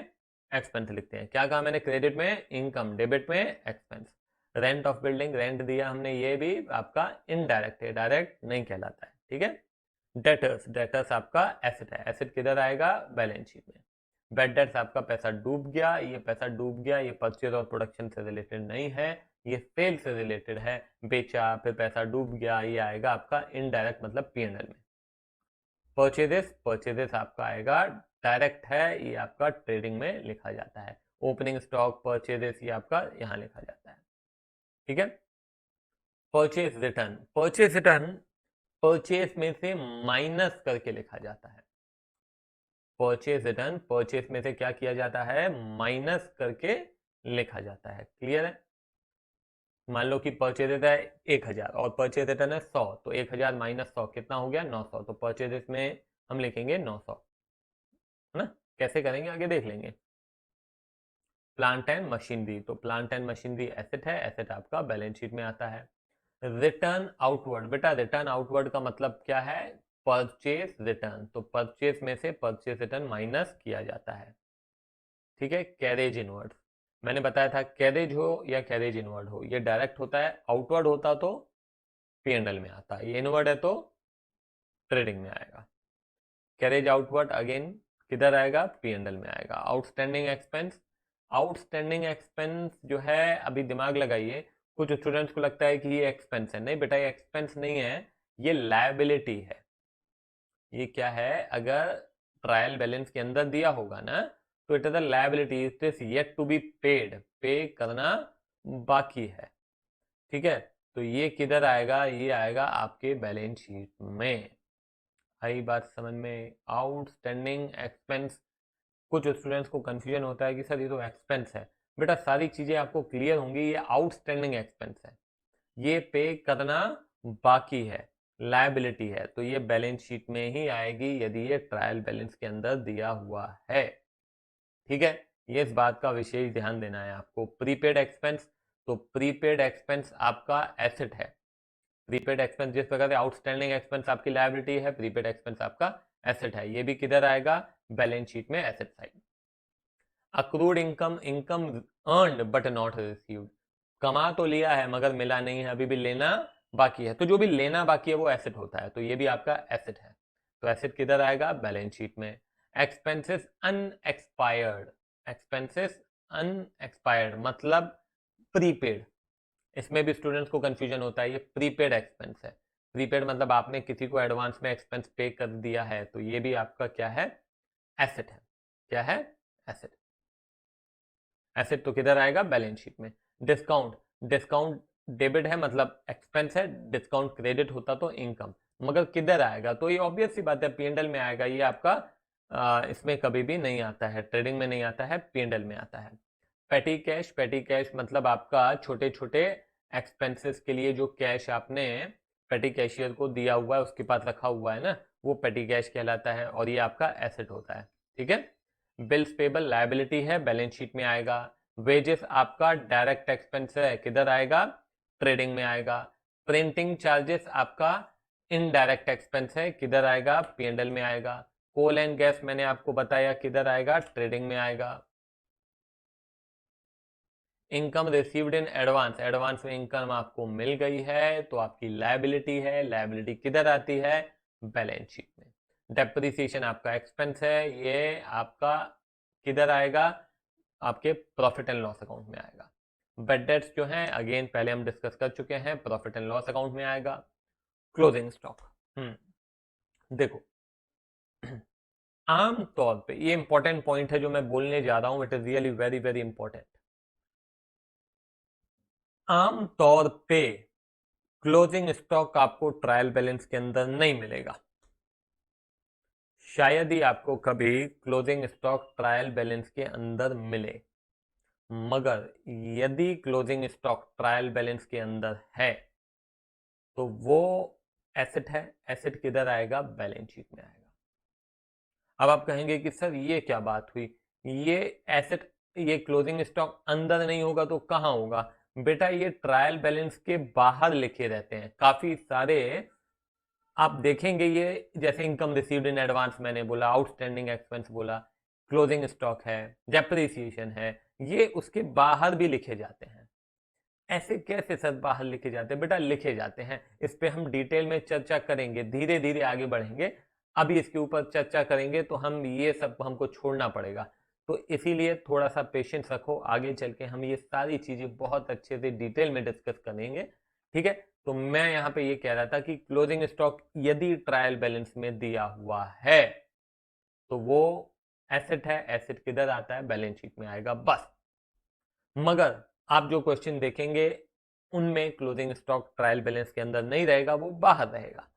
एक्सपेंस लिखते हैं। क्या कहा मैंने, क्रेडिट में इनकम, डेबिट में expense. Rent of building, rent दिया हमने, ये भी आपका इनडायरेक्ट है, डायरेक्ट नहीं कहलाता है। ठीक है। डेटर्स, डेटर्स आपका एसेट है, एसेट किधर आएगा, बैलेंस शीट में। बैड डेट्स आपका पैसा डूब गया, ये पैसा डूब गया, ये परचेज और प्रोडक्शन से रिलेटेड नहीं है, ये सेल से रिलेटेड है, बेचा फिर पैसा डूब गया, ये आएगा आपका इनडायरेक्ट, मतलब पीएनएल में। परचेजेस, परचेजेस आपका आएगा, डायरेक्ट है, ये आपका ट्रेडिंग में लिखा जाता है। ओपनिंग स्टॉक, परचेजेस, ये आपका यहाँ लिखा जाता है। ठीक है। Purchase return, purchase return purchase में से माइनस करके लिखा जाता है। परचेज रिटर्न परचेज में से क्या किया जाता है, माइनस करके लिखा जाता है। क्लियर है। मान लो कि परचेज रिटर्न है 1000 और परचेज रिटर्न है 100, तो 1000 माइनस 100 कितना हो गया, 900। तो परचेज में हम लिखेंगे 900, है ना। कैसे करेंगे आगे देख लेंगे। प्लांट एंड मशीनरी, तो प्लांट एंड मशीनरी एसेट है, एसेट आपका बैलेंस शीट में आता है। रिटर्न आउटवर्ड, बेटा रिटर्न आउटवर्ड का मतलब क्या है? परचेस रिटर्न, तो परचेस में से परचेस रिटर्न माइनस किया जाता है। ठीक है, कैरेज इनवर्ड, मैंने बताया था कैरेज हो या कैरेज इनवर्ड हो, ये डायरेक्ट होता है, आउटवर्ड होता तो पीएनएल में आता है, ये इनवर्ड है तो ट्रेडिंग में आएगा। कैरेज आउटवर्ड अगेन किधर आएगा? पीएनएल में आएगा। आउटस्टैंडिंग एक्सपेंस, आउटस्टैंडिंग एक्सपेंस जो है, अभी दिमाग लगाइए, कुछ स्टूडेंट्स को लगता है कि ये एक्सपेंस है, नहीं बेटा ये एक्सपेंस नहीं है, ये लायबिलिटी है। ये क्या है? अगर ट्रायल बैलेंस के अंदर दिया होगा ना, तो it is a liability, it is yet to be paid, pay करना बाकी है। ठीक है, तो ये किधर आएगा? ये आएगा आपके बैलेंस शीट में। आई बात समझ में? आउटस्टैंडिंग एक्सपेंस, कुछ स्टूडेंट्स को कंफ्यूजन होता है कि सर ये तो एक्सपेंस है, बेटा सारी चीजें आपको क्लियर होंगी, ये आउटस्टैंडिंग एक्सपेंस है, ये पे करना बाकी है, लायबिलिटी है, तो ये बैलेंस शीट में ही आएगी यदि ये ट्रायल बैलेंस के अंदर दिया हुआ है। ठीक है, ये इस बात का विशेष ध्यान देना है आपको। प्रीपेड एक्सपेंस, तो प्रीपेड एक्सपेंस आपका एसेट है, प्रीपेड एक्सपेंस जिस प्रकार से आउटस्टैंडिंग एक्सपेंस आपकी लायबिलिटी है, प्रीपेड एक्सपेंस आपका एसेट है, ये भी किधर आएगा? बैलेंस शीट में, asset side. Accrued income, income earned but not received, कमा तो लिया है मगर मिला नहीं है, अभी भी लेना बाकी है, तो जो भी लेना बाकी है वो एसेट होता है, तो ये भी आपका एसेट है, तो एसेट किधर आएगा? बैलेंस शीट में। एक्सपेंसेस अनएक्सपायर्ड, एक्सपेंसेस अनएक्सपायर्ड मतलब प्रीपेड, इसमें भी स्टूडेंट्स को कंफ्यूजन होता है, ये प्रीपेड एक्सपेंस है, प्रीपेड मतलब आपने किसी को एडवांस में एक्सपेंस पे कर दिया है, तो ये भी आपका क्या है? एसेट है। क्या है? एसेट। एसेट तो किधर आएगा? बैलेंस शीट में। डिस्काउंट, डिस्काउंट डेबिट है मतलब एक्सपेंस है, डिस्काउंट क्रेडिट होता तो इनकम, मगर किधर आएगा? तो ये ऑब्वियस सी बात है, पीएनएल में आएगा, ये आपका इसमें कभी भी नहीं आता है, ट्रेडिंग में नहीं आता है, पीएनएल में आता है। पेटी कैश, पेटी कैश मतलब आपका छोटे छोटे एक्सपेंसेस के लिए जो कैश आपने पेटी कैशियर को दिया हुआ है, उसके पास रखा हुआ है ना, वो पेटी कैश कहलाता है, और ये आपका एसेट होता है। ठीक है, बिल्स पेबल लायबिलिटी है, बैलेंस शीट में आएगा। वेजेस आपका डायरेक्ट एक्सपेंस है, किधर आएगा? ट्रेडिंग में आएगा। प्रिंटिंग चार्जेस आपका इनडायरेक्ट एक्सपेंस है, किधर आएगा? पीएनएल में आएगा। कोल एंड गैस मैंने आपको बताया किधर आएगा? ट्रेडिंग में आएगा। Income received in advance, advance में इनकम आपको मिल गई है तो आपकी लायबिलिटी है, लायबिलिटी किधर आती है? बैलेंस शीट में। डेप्रिसिएशन आपका एक्सपेंस है, ये आपका किधर आएगा? आपके प्रॉफिट एंड लॉस अकाउंट में आएगा। बेड डेट्स जो हैं अगेन पहले हम डिस्कस कर चुके हैं, प्रॉफिट एंड लॉस अकाउंट में आएगा। क्लोजिंग स्टॉक, देखो आम तौर पे ये इंपॉर्टेंट पॉइंट है जो मैं बोलने जा रहा हूं, it is really very very important. आम तौर पे क्लोजिंग स्टॉक आपको ट्रायल बैलेंस के अंदर नहीं मिलेगा, शायद ही आपको कभी क्लोजिंग स्टॉक ट्रायल बैलेंस के अंदर मिले, मगर यदि क्लोजिंग स्टॉक ट्रायल बैलेंस के अंदर है तो वो एसेट है, एसेट किधर आएगा? बैलेंस शीट में आएगा। अब आप कहेंगे कि सर ये क्या बात हुई, ये एसेट, ये क्लोजिंग स्टॉक अंदर नहीं होगा तो कहां होगा? बेटा ये ट्रायल बैलेंस के बाहर लिखे रहते हैं काफी सारे, आप देखेंगे ये, जैसे इनकम रिसीव्ड इन एडवांस मैंने बोला, आउटस्टैंडिंग एक्सपेंस बोला, क्लोजिंग स्टॉक है, डेप्रिसिएशन है, ये उसके बाहर भी लिखे जाते हैं। ऐसे कैसे सर बाहर लिखे जाते हैं? बेटा लिखे जाते हैं, इस पे हम डिटेल में चर्चा करेंगे, धीरे धीरे आगे बढ़ेंगे, अभी इसके ऊपर चर्चा करेंगे तो हम ये सब हमको छोड़ना पड़ेगा, तो इसीलिए थोड़ा सा पेशेंस रखो, आगे चल के हम ये सारी चीजें बहुत अच्छे से डिटेल में डिस्कस करेंगे। ठीक है, तो मैं यहाँ पे ये कह रहा था कि क्लोजिंग स्टॉक यदि ट्रायल बैलेंस में दिया हुआ है तो वो एसेट है, एसेट किधर आता है? बैलेंस शीट में आएगा बस। मगर आप जो क्वेश्चन देखेंगे उनमें क्लोजिंग स्टॉक ट्रायल बैलेंस के अंदर नहीं रहेगा, वो बाहर रहेगा,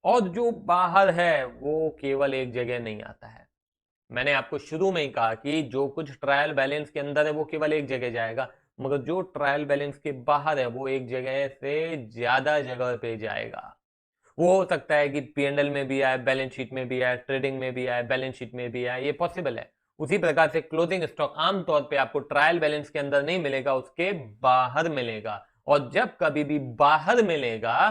और जो बाहर है वो केवल एक जगह नहीं आता है। मैंने आपको शुरू में ही कहा कि जो कुछ ट्रायल बैलेंस के अंदर है वो केवल एक जगह जाएगा, मगर जो ट्रायल बैलेंस के बाहर है वो एक जगह से ज्यादा जगह पे जाएगा। वो हो सकता है कि पीएनएल में भी आए, बैलेंस शीट में भी आए, ट्रेडिंग में भी आए, बैलेंस शीट में भी आए, ये पॉसिबल है। उसी प्रकार से क्लोजिंग स्टॉक आमतौर पे आपको ट्रायल बैलेंस के अंदर नहीं मिलेगा, उसके बाहर मिलेगा। और जब कभी भी बाहर मिलेगा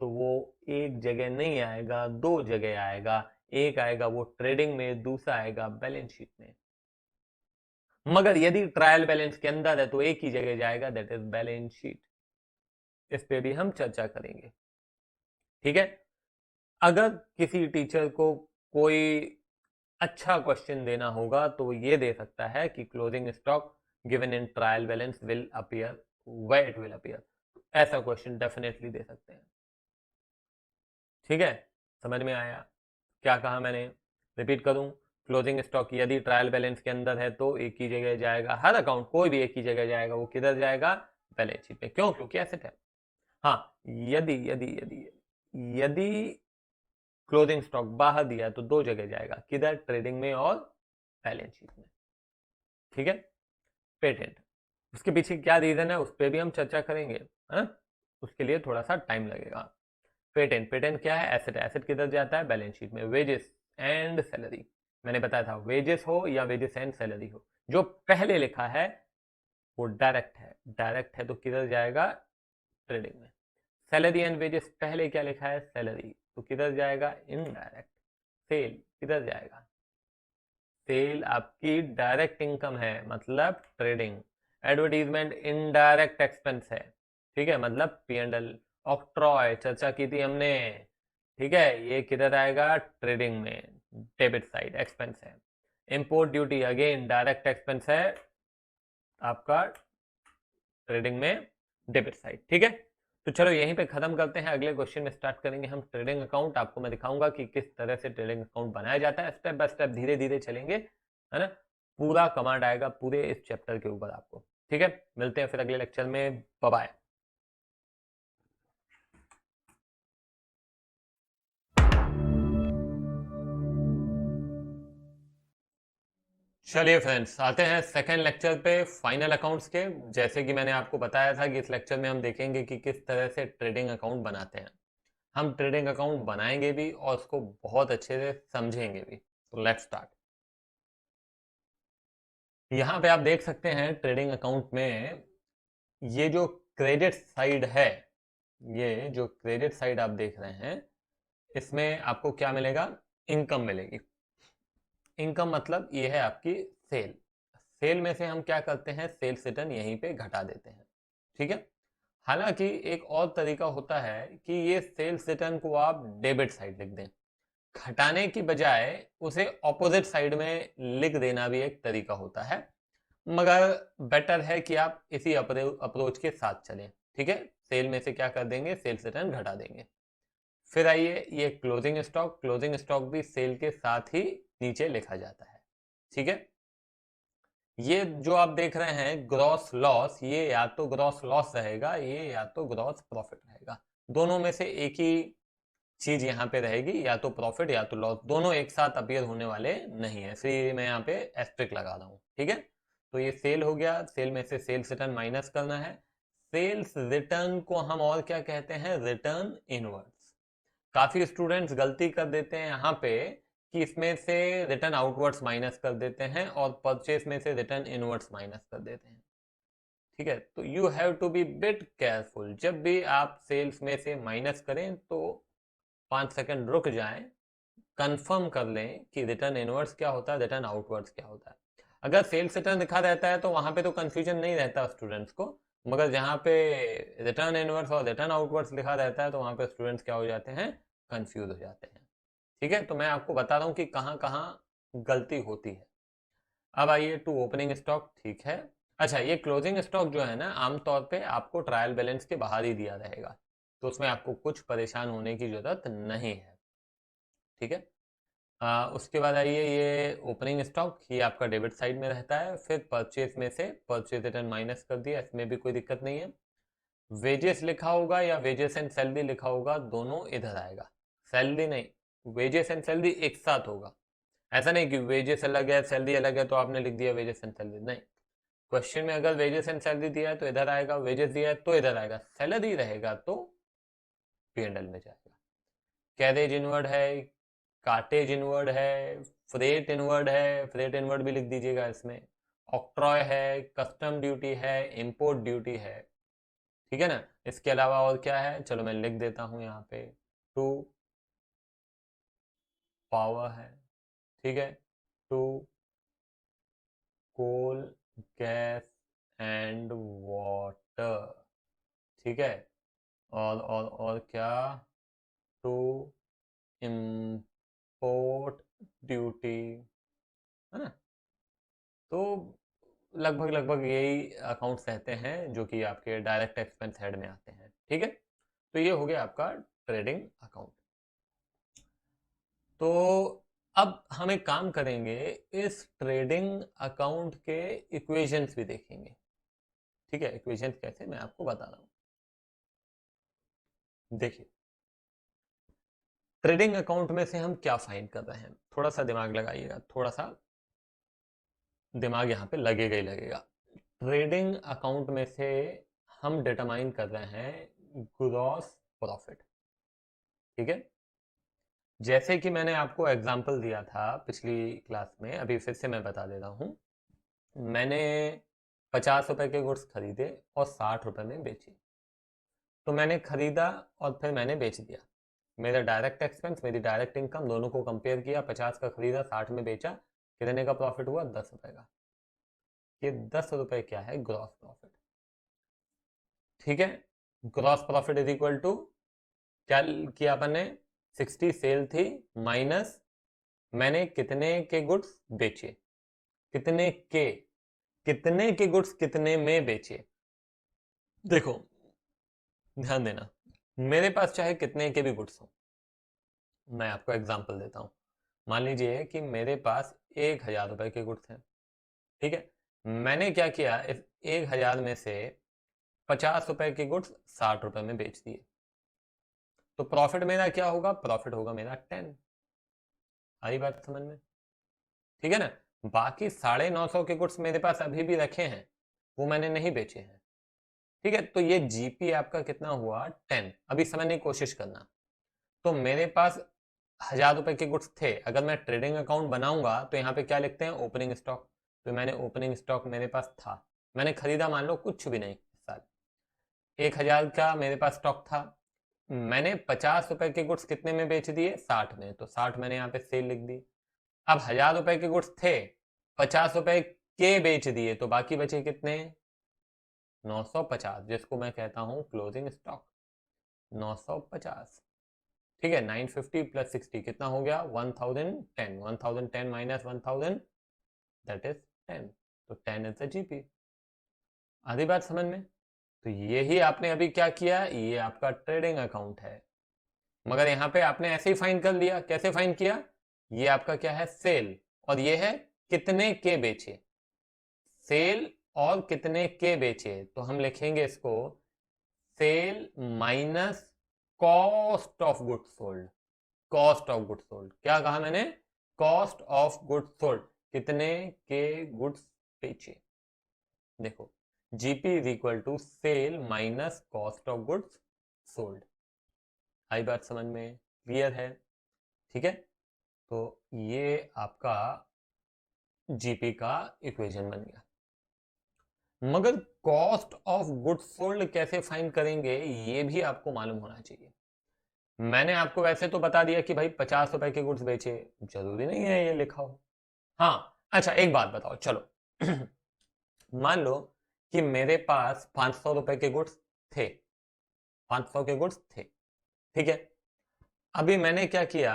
तो वो एक जगह नहीं आएगा, दो जगह आएगा। एक आएगा वो ट्रेडिंग में, दूसरा आएगा बैलेंस शीट में। मगर यदि ट्रायल बैलेंस के अंदर है तो एक ही जगह जाएगा, दैट इज बैलेंस शीट। इस पे भी हम चर्चा करेंगे, ठीक है। अगर किसी टीचर को कोई अच्छा क्वेश्चन देना होगा तो ये दे सकता है कि closing stock given in trial balance will appear, where it will appear. ऐसा क्वेश्चन डेफिनेटली दे सकते हैं, ठीक है। समझ में आया क्या कहा मैंने? रिपीट करूं, क्लोजिंग स्टॉक यदि ट्रायल बैलेंस के अंदर है तो एक ही जगह जाएगा, हर अकाउंट कोई भी एक ही जगह जाएगा, वो किधर जाएगा? बैलेंस शीट में। क्यों? क्योंकि एसेट है। हाँ, यदि यदि यदि यदि क्लोजिंग स्टॉक बाहर दिया तो दो जगह जाएगा, किधर? ट्रेडिंग में और बैलेंस शीट में, ठीक है। पेटेंट, उसके पीछे क्या रीजन है उस पर भी हम चर्चा करेंगे, है ना। उसके लिए थोड़ा सा टाइम लगेगा। पेटेंट, पेटेंट क्या है? एसेट, एसेट किधर जाता है? बैलेंस शीट में। वेजेस एंड सैलरी, मैंने बताया था वेजेस हो या वेजेस एंड सैलरी हो, जो पहले लिखा है वो डायरेक्ट है, डायरेक्ट है तो किधर जाएगा? ट्रेडिंग में। सैलरी एंड वेजेस पहले क्या लिखा है? सैलरी, तो किधर जाएगा? इनडायरेक्ट। सेल किधर जाएगा? सेल आपकी डायरेक्ट इनकम है, मतलब ट्रेडिंग। एडवर्टीजमेंट इनडायरेक्ट एक्सपेंस है, ठीक है, मतलब P&L। ऑक्ट्रॉय चर्चा की थी हमने, ठीक है, ये किधर आएगा? ट्रेडिंग में, डेबिट साइड एक्सपेंस है। Import duty again direct expense है आपका, ट्रेडिंग में, डेबिट साइड, ठीक है। तो चलो यहीं पे खत्म करते हैं, अगले क्वेश्चन में स्टार्ट करेंगे हम ट्रेडिंग अकाउंट। आपको मैं दिखाऊंगा कि किस तरह से ट्रेडिंग अकाउंट बनाया जाता है, स्टेप बाय स्टेप धीरे धीरे चलेंगे, है ना। पूरा कमांड आएगा पूरे इस चैप्टर के ऊपर आपको, ठीक है। मिलते हैं फिर अगले लेक्चर में, बाय बाय। चलिए फ्रेंड्स, आते हैं सेकेंड लेक्चर पे, फाइनल अकाउंट्स के। जैसे कि मैंने आपको बताया था कि इस लेक्चर में हम देखेंगे कि किस तरह से ट्रेडिंग अकाउंट बनाते हैं। हम ट्रेडिंग अकाउंट बनाएंगे भी और उसको बहुत अच्छे से समझेंगे भी। तो लेट्स स्टार्ट। यहाँ पे आप देख सकते हैं ट्रेडिंग अकाउंट में ये जो क्रेडिट साइड है, ये जो क्रेडिट साइड आप देख रहे हैं, इसमें आपको क्या मिलेगा? इनकम मिलेगी। इनकम मतलब ये है आपकी सेल। सेल में से हम क्या करते हैं? सेल्स रिटर्न यहीं पे घटा देते हैं, ठीक है। हालांकि एक और तरीका होता है कि ये सेल्स रिटर्न को आप डेबिट साइड लिख दें, घटाने की बजाय उसे ऑपोजिट साइड में लिख देना भी एक तरीका होता है। मगर बेटर है कि आप इसी अप्रोच के साथ चलें, ठीक है। सेल में से क्या कर देंगे? सेल्स रिटर्न घटा देंगे। फिर आइए, ये क्लोजिंग स्टॉक, क्लोजिंग स्टॉक भी सेल के साथ ही नीचे लिखा जाता है, ठीक है। ये जो आप देख रहे हैं ग्रॉस लॉस, ये या तो ग्रॉस लॉस रहेगा, ये या तो ग्रॉस प्रॉफिट रहेगा। दोनों में से एक ही चीज यहाँ पे रहेगी, या तो प्रॉफिट या तो लॉस, दोनों एक साथ अपीयर होने वाले नहीं है, इसलिए मैं यहाँ पे एस्ट्रिक लगा रहा हूँ, ठीक है। तो ये सेल हो गया, सेल में से सेल्स रिटर्न माइनस करना है। सेल्स रिटर्न को हम और क्या कहते हैं? Return inwards. काफी स्टूडेंट्स गलती कर देते हैं यहाँ पे कि इसमें से रिटर्न आउटवर्ड्स माइनस कर देते हैं और परचेस में से रिटर्न इनवर्ड्स माइनस कर देते हैं, ठीक है। तो you have to be bit careful, जब भी आप सेल्स में से माइनस करें तो 5 सेकंड रुक जाएं, कंफर्म कर लें कि रिटर्न इनवर्ड्स क्या होता है, रिटर्न आउटवर्ड्स क्या होता है। अगर सेल्स रिटर्न लिखा रहता है तो वहां पे तो कंफ्यूजन नहीं रहता स्टूडेंट्स को, मगर जहां पे रिटर्न इनवर्ड्स और रिटर्न आउटवर्ड्स लिखा रहता है तो वहां पे स्टूडेंट्स क्या हो जाते हैं? कंफ्यूज हो जाते हैं, ठीक है। तो मैं आपको बता रहा हूं कि कहां कहां गलती होती है। अब आइए टू ओपनिंग स्टॉक, ठीक है। अच्छा, ये क्लोजिंग स्टॉक जो है ना, आमतौर पे आपको ट्रायल बैलेंस के बाहर ही दिया रहेगा, तो उसमें आपको कुछ परेशान होने की जरूरत नहीं है, ठीक है। उसके बाद आइए, ये ओपनिंग स्टॉक, ये आपका डेबिट साइड में रहता है। फिर परचेज में से परचेज रिटर्न माइनस कर दिया, इसमें भी कोई दिक्कत नहीं है। वेजेस लिखा होगा या वेजेस एंड सैलरी लिखा होगा, दोनों इधर आएगा, सैलरी नहीं। वेजेस एंड सैलरी एक साथ होगा, ऐसा नहीं कि वेजेस अलग है सैलरी अलग है तो आपने लिख दिया वेजेस एंड सैलरी, नहीं। क्वेश्चन में अगर वेजेस एंड सैलरी दिया है तो इधर आएगा, वेजेस दिया है तो इधर आएगा, सैलरी रहेगा तो P&L में जाएगा। कैरेज इनवर्ड है, कार्टेज इनवर्ड है, फ्रेट इनवर्ड है, फ्रेट इनवर्ड भी लिख दीजिएगा इसमें, ऑक्ट्रॉय है, कस्टम ड्यूटी है, इंपोर्ट ड्यूटी है, ठीक है ना। इसके अलावा और क्या है, चलो मैं लिख देता हूं यहाँ पे, टू पावर है, ठीक है, to coal gas and water, ठीक है, और क्या, टू इम्पोर्ट ड्यूटी, है ना। तो लगभग लगभग यही अकाउंट्स रहते हैं जो कि आपके डायरेक्ट एक्सपेंस हेड में आते हैं, ठीक है। तो ये हो गया आपका ट्रेडिंग अकाउंट। तो अब हम एक काम करेंगे, इस ट्रेडिंग अकाउंट के इक्वेशंस भी देखेंगे, ठीक है। इक्वेशंस कैसे, मैं आपको बता रहा हूं। देखिए, ट्रेडिंग अकाउंट में से हम क्या फाइंड कर रहे हैं, थोड़ा सा दिमाग लगाइएगा, थोड़ा सा दिमाग यहाँ पे लगेगा ही लगेगा। ट्रेडिंग अकाउंट में से हम डिटरमाइन कर रहे हैं ग्रॉस प्रॉफिट, ठीक है। जैसे कि मैंने आपको एग्जांपल दिया था पिछली क्लास में, अभी फिर से मैं बता देता हूँ। मैंने 50 रुपए के गुड्स खरीदे और 60 रुपए में बेचे। तो मैंने खरीदा और फिर मैंने बेच दिया। मेरा डायरेक्ट एक्सपेंस, मेरी डायरेक्ट इनकम, दोनों को कंपेयर किया, 50 का खरीदा, 60 में बेचा, कितने का प्रॉफिट हुआ, 10 रुपए का। ये 10 रुपए क्या है, ग्रॉस प्रॉफिट, ठीक है। Gross profit is equal to, क्या किया अपन ने, 60 सेल थी माइनस मैंने कितने के गुड्स बेचे, कितने के, कितने के गुड्स कितने में बेचे। देखो ध्यान देना, मेरे पास चाहे कितने के भी गुड्स हो, मैं आपको एग्जांपल देता हूं। मान लीजिए कि मेरे पास 1000 रुपए के गुड्स हैं, ठीक है। मैंने क्या किया, इस 1000 में से 50 रुपए के गुड्स 60 रुपए में बेच दिए। तो प्रॉफिट मेरा क्या होगा, प्रॉफिट होगा मेरा 10। आई बात समझ में, ठीक है ना। बाकी 950 के गुड्स मेरे पास अभी भी रखे हैं, वो मैंने नहीं बेचे हैं, ठीक है। तो ये जीपी आपका कितना हुआ, 10। अभी समझने की कोशिश करना। तो मेरे पास 1000 रुपए के गुड्स थे, अगर मैं ट्रेडिंग अकाउंट बनाऊंगा तो यहाँ पे क्या लिखते हैं, ओपनिंग स्टॉक। तो मैंने ओपनिंग स्टॉक मेरे पास था, मैंने खरीदा मान लो कुछ भी नहीं इस साल, 1000 का मेरे पास स्टॉक था। मैंने 50 रुपए के गुड्स कितने में बेच दिए, 60 में, तो 60 मैंने यहाँ पे सेल लिख दी। अब 1000 रुपए के गुड्स थे, 50 रुपए के बेच दिए, तो बाकी बचे कितने, 950, जिसको मैं कहता हूं क्लोजिंग स्टॉक, 950, ठीक है। 950 प्लस 60 कितना हो गया, 1010, 1010 माइनस 1000, दैट इज 10। तो 10 इज द जीपी। आधी बात समझ में। तो यही आपने अभी क्या किया, ये आपका ट्रेडिंग अकाउंट है, मगर यहाँ पे आपने ऐसे ही फाइन कर लिया। कैसे फाइन किया, ये आपका क्या है, सेल, और ये है कितने के बेचे, सेल और कितने के बेचे। तो हम लिखेंगे इसको sale minus cost of goods sold. Cost of goods sold, क्या कहा मैंने, कॉस्ट ऑफ गुड्स सोल्ड, कितने के गुड्स बेचे। देखो, GP is equal to sale minus cost of goods sold. आई बात समझ में, क्लियर है, ठीक है। तो ये आपका जीपी का इक्वेशन बन गया। मगर कॉस्ट ऑफ गुड्स सोल्ड कैसे फाइंड करेंगे, ये भी आपको मालूम होना चाहिए। मैंने आपको वैसे तो बता दिया कि भाई 50 रुपए के गुड्स बेचे, जरूरी नहीं है ये लिखा हो। हाँ अच्छा, एक बात बताओ, चलो मान लो कि मेरे पास 500 रुपए के गुड्स थे, 500 के गुड्स थे, ठीक है। अभी मैंने क्या किया,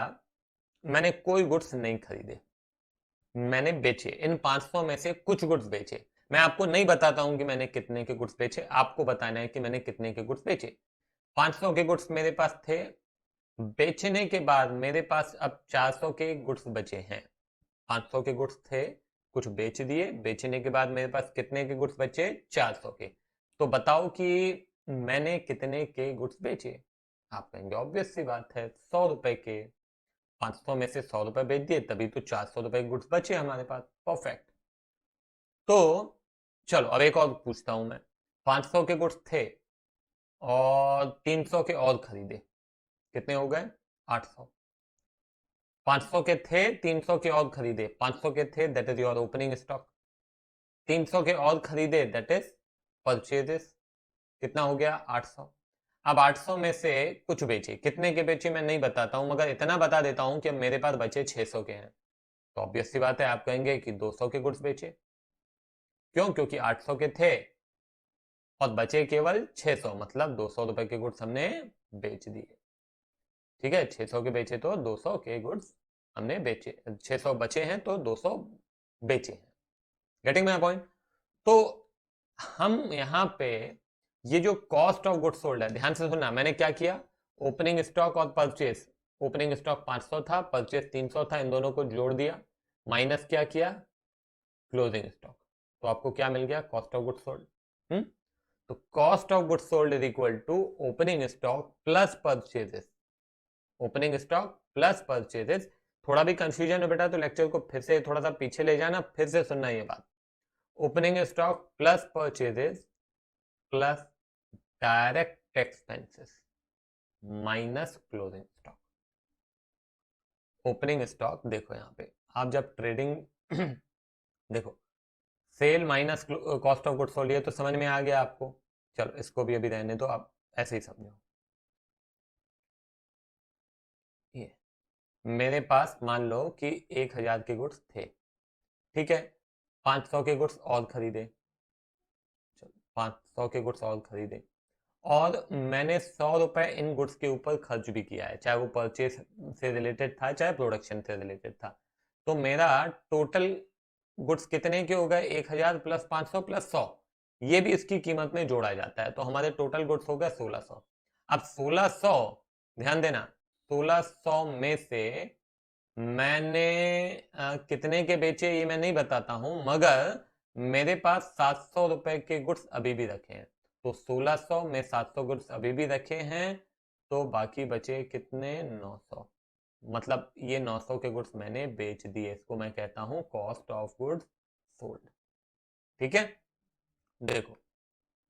मैंने कोई गुड्स नहीं खरीदे, मैंने बेचे, इन 500 में से कुछ गुड्स बेचे। मैं आपको नहीं बताता हूं कि मैंने कितने के गुड्स बेचे, आपको बताना है कि मैंने कितने के गुड्स बेचे। 500 के गुड्स मेरे पास थे, बेचने के बाद मेरे पास अब 400 के गुड्स बचे हैं। 500 के गुड्स थे, कुछ बेच दिए, बेचने के बाद मेरे पास कितने के गुड्स बचे, 400 के। तो बताओ कि मैंने कितने के गुड्स बेचे। आप कहेंगे ऑब्वियस सी बात है, 100 रुपए के, 500 में से 100 रुपए बेच दिए, तभी तो 400 रुपए गुड्स बचे हमारे पास, परफेक्ट। तो चलो अब एक और पूछता हूं मैं, 500 के गुड्स थे और 300 के और खरीदे, कितने हो गए, 800। 500 के थे, 300 के और खरीदे, 500 के थे, that is your opening stock, 300 के और खरीदे, दैट इज परचेजेस। कितना हो गया? 800। अब 800 में से कुछ बेचे, कितने के बेचे मैं नहीं बताता हूं, मगर इतना बता देता हूं कि अब मेरे पास बचे 600 के हैं। तो ऑब्वियस सी बात है, आप कहेंगे कि 200 के गुड्स बेचे। क्यों? क्योंकि 800 के थे और बचे केवल 600, मतलब 200 रुपए के गुड्स हमने बेच दिए। ठीक है, 600 के बेचे तो 200 के गुड्स हमने बेचे, 600 बचे हैं तो 200 बेचे हैं। Getting my point? तो हम यहाँ पे ये जो कॉस्ट ऑफ गुड्स सोल्ड है, ध्यान से सुनना, मैंने क्या किया, ओपनिंग स्टॉक और परचेस, ओपनिंग स्टॉक 500 था, परचेस 300 था, इन दोनों को जोड़ दिया, माइनस क्या किया, क्लोजिंग स्टॉक। तो आपको क्या मिल गया? Cost of goods sold. तो cost of goods sold is equal to opening stock plus purchases, opening stock plus purchases. थोड़ा भी कंफ्यूजन है बेटा तो लेक्चर को फिर से थोड़ा सा पीछे ले जाना, फिर से सुनना ये बात। Opening stock plus purchases plus direct expenses minus closing stock. Opening stock देखो यहाँ पे, आप जब ट्रेडिंग देखो, sale minus cost of goods sold, ये तो समझ में आ गया आपको। चलो इसको भी अभी रहने दो, आप ऐसे ही समझो। ये मेरे पास मान लो कि 1000 के गुड्स थे, ठीक है, 500 के गुड्स और खरीदे, चलो 500 के गुड्स और खरीदे, और मैंने 100 रुपए इन गुड्स के ऊपर खर्च भी किया है, चाहे वो परचेस से रिलेटेड था चाहे प्रोडक्शन से रिलेटेड था। तो मेरा टोटल गुड्स कितने के हो गए? 1000 प्लस 500 प्लस 100, ये भी इसकी कीमत में जोड़ा जाता है, तो हमारे टोटल गुड्स हो गए 1600। अब 1600, ध्यान देना, 1600 में से मैंने कितने के बेचे ये मैं नहीं बताता हूं, मगर मेरे पास 700 रुपए के गुड्स अभी भी रखे हैं। तो 1600 में 700 गुड्स अभी भी रखे हैं, तो बाकी बचे कितने? 900। मतलब ये 900 के गुड्स मैंने बेच दिए, इसको मैं कहता हूं कॉस्ट ऑफ गुड्स सोल्ड। ठीक है, देखो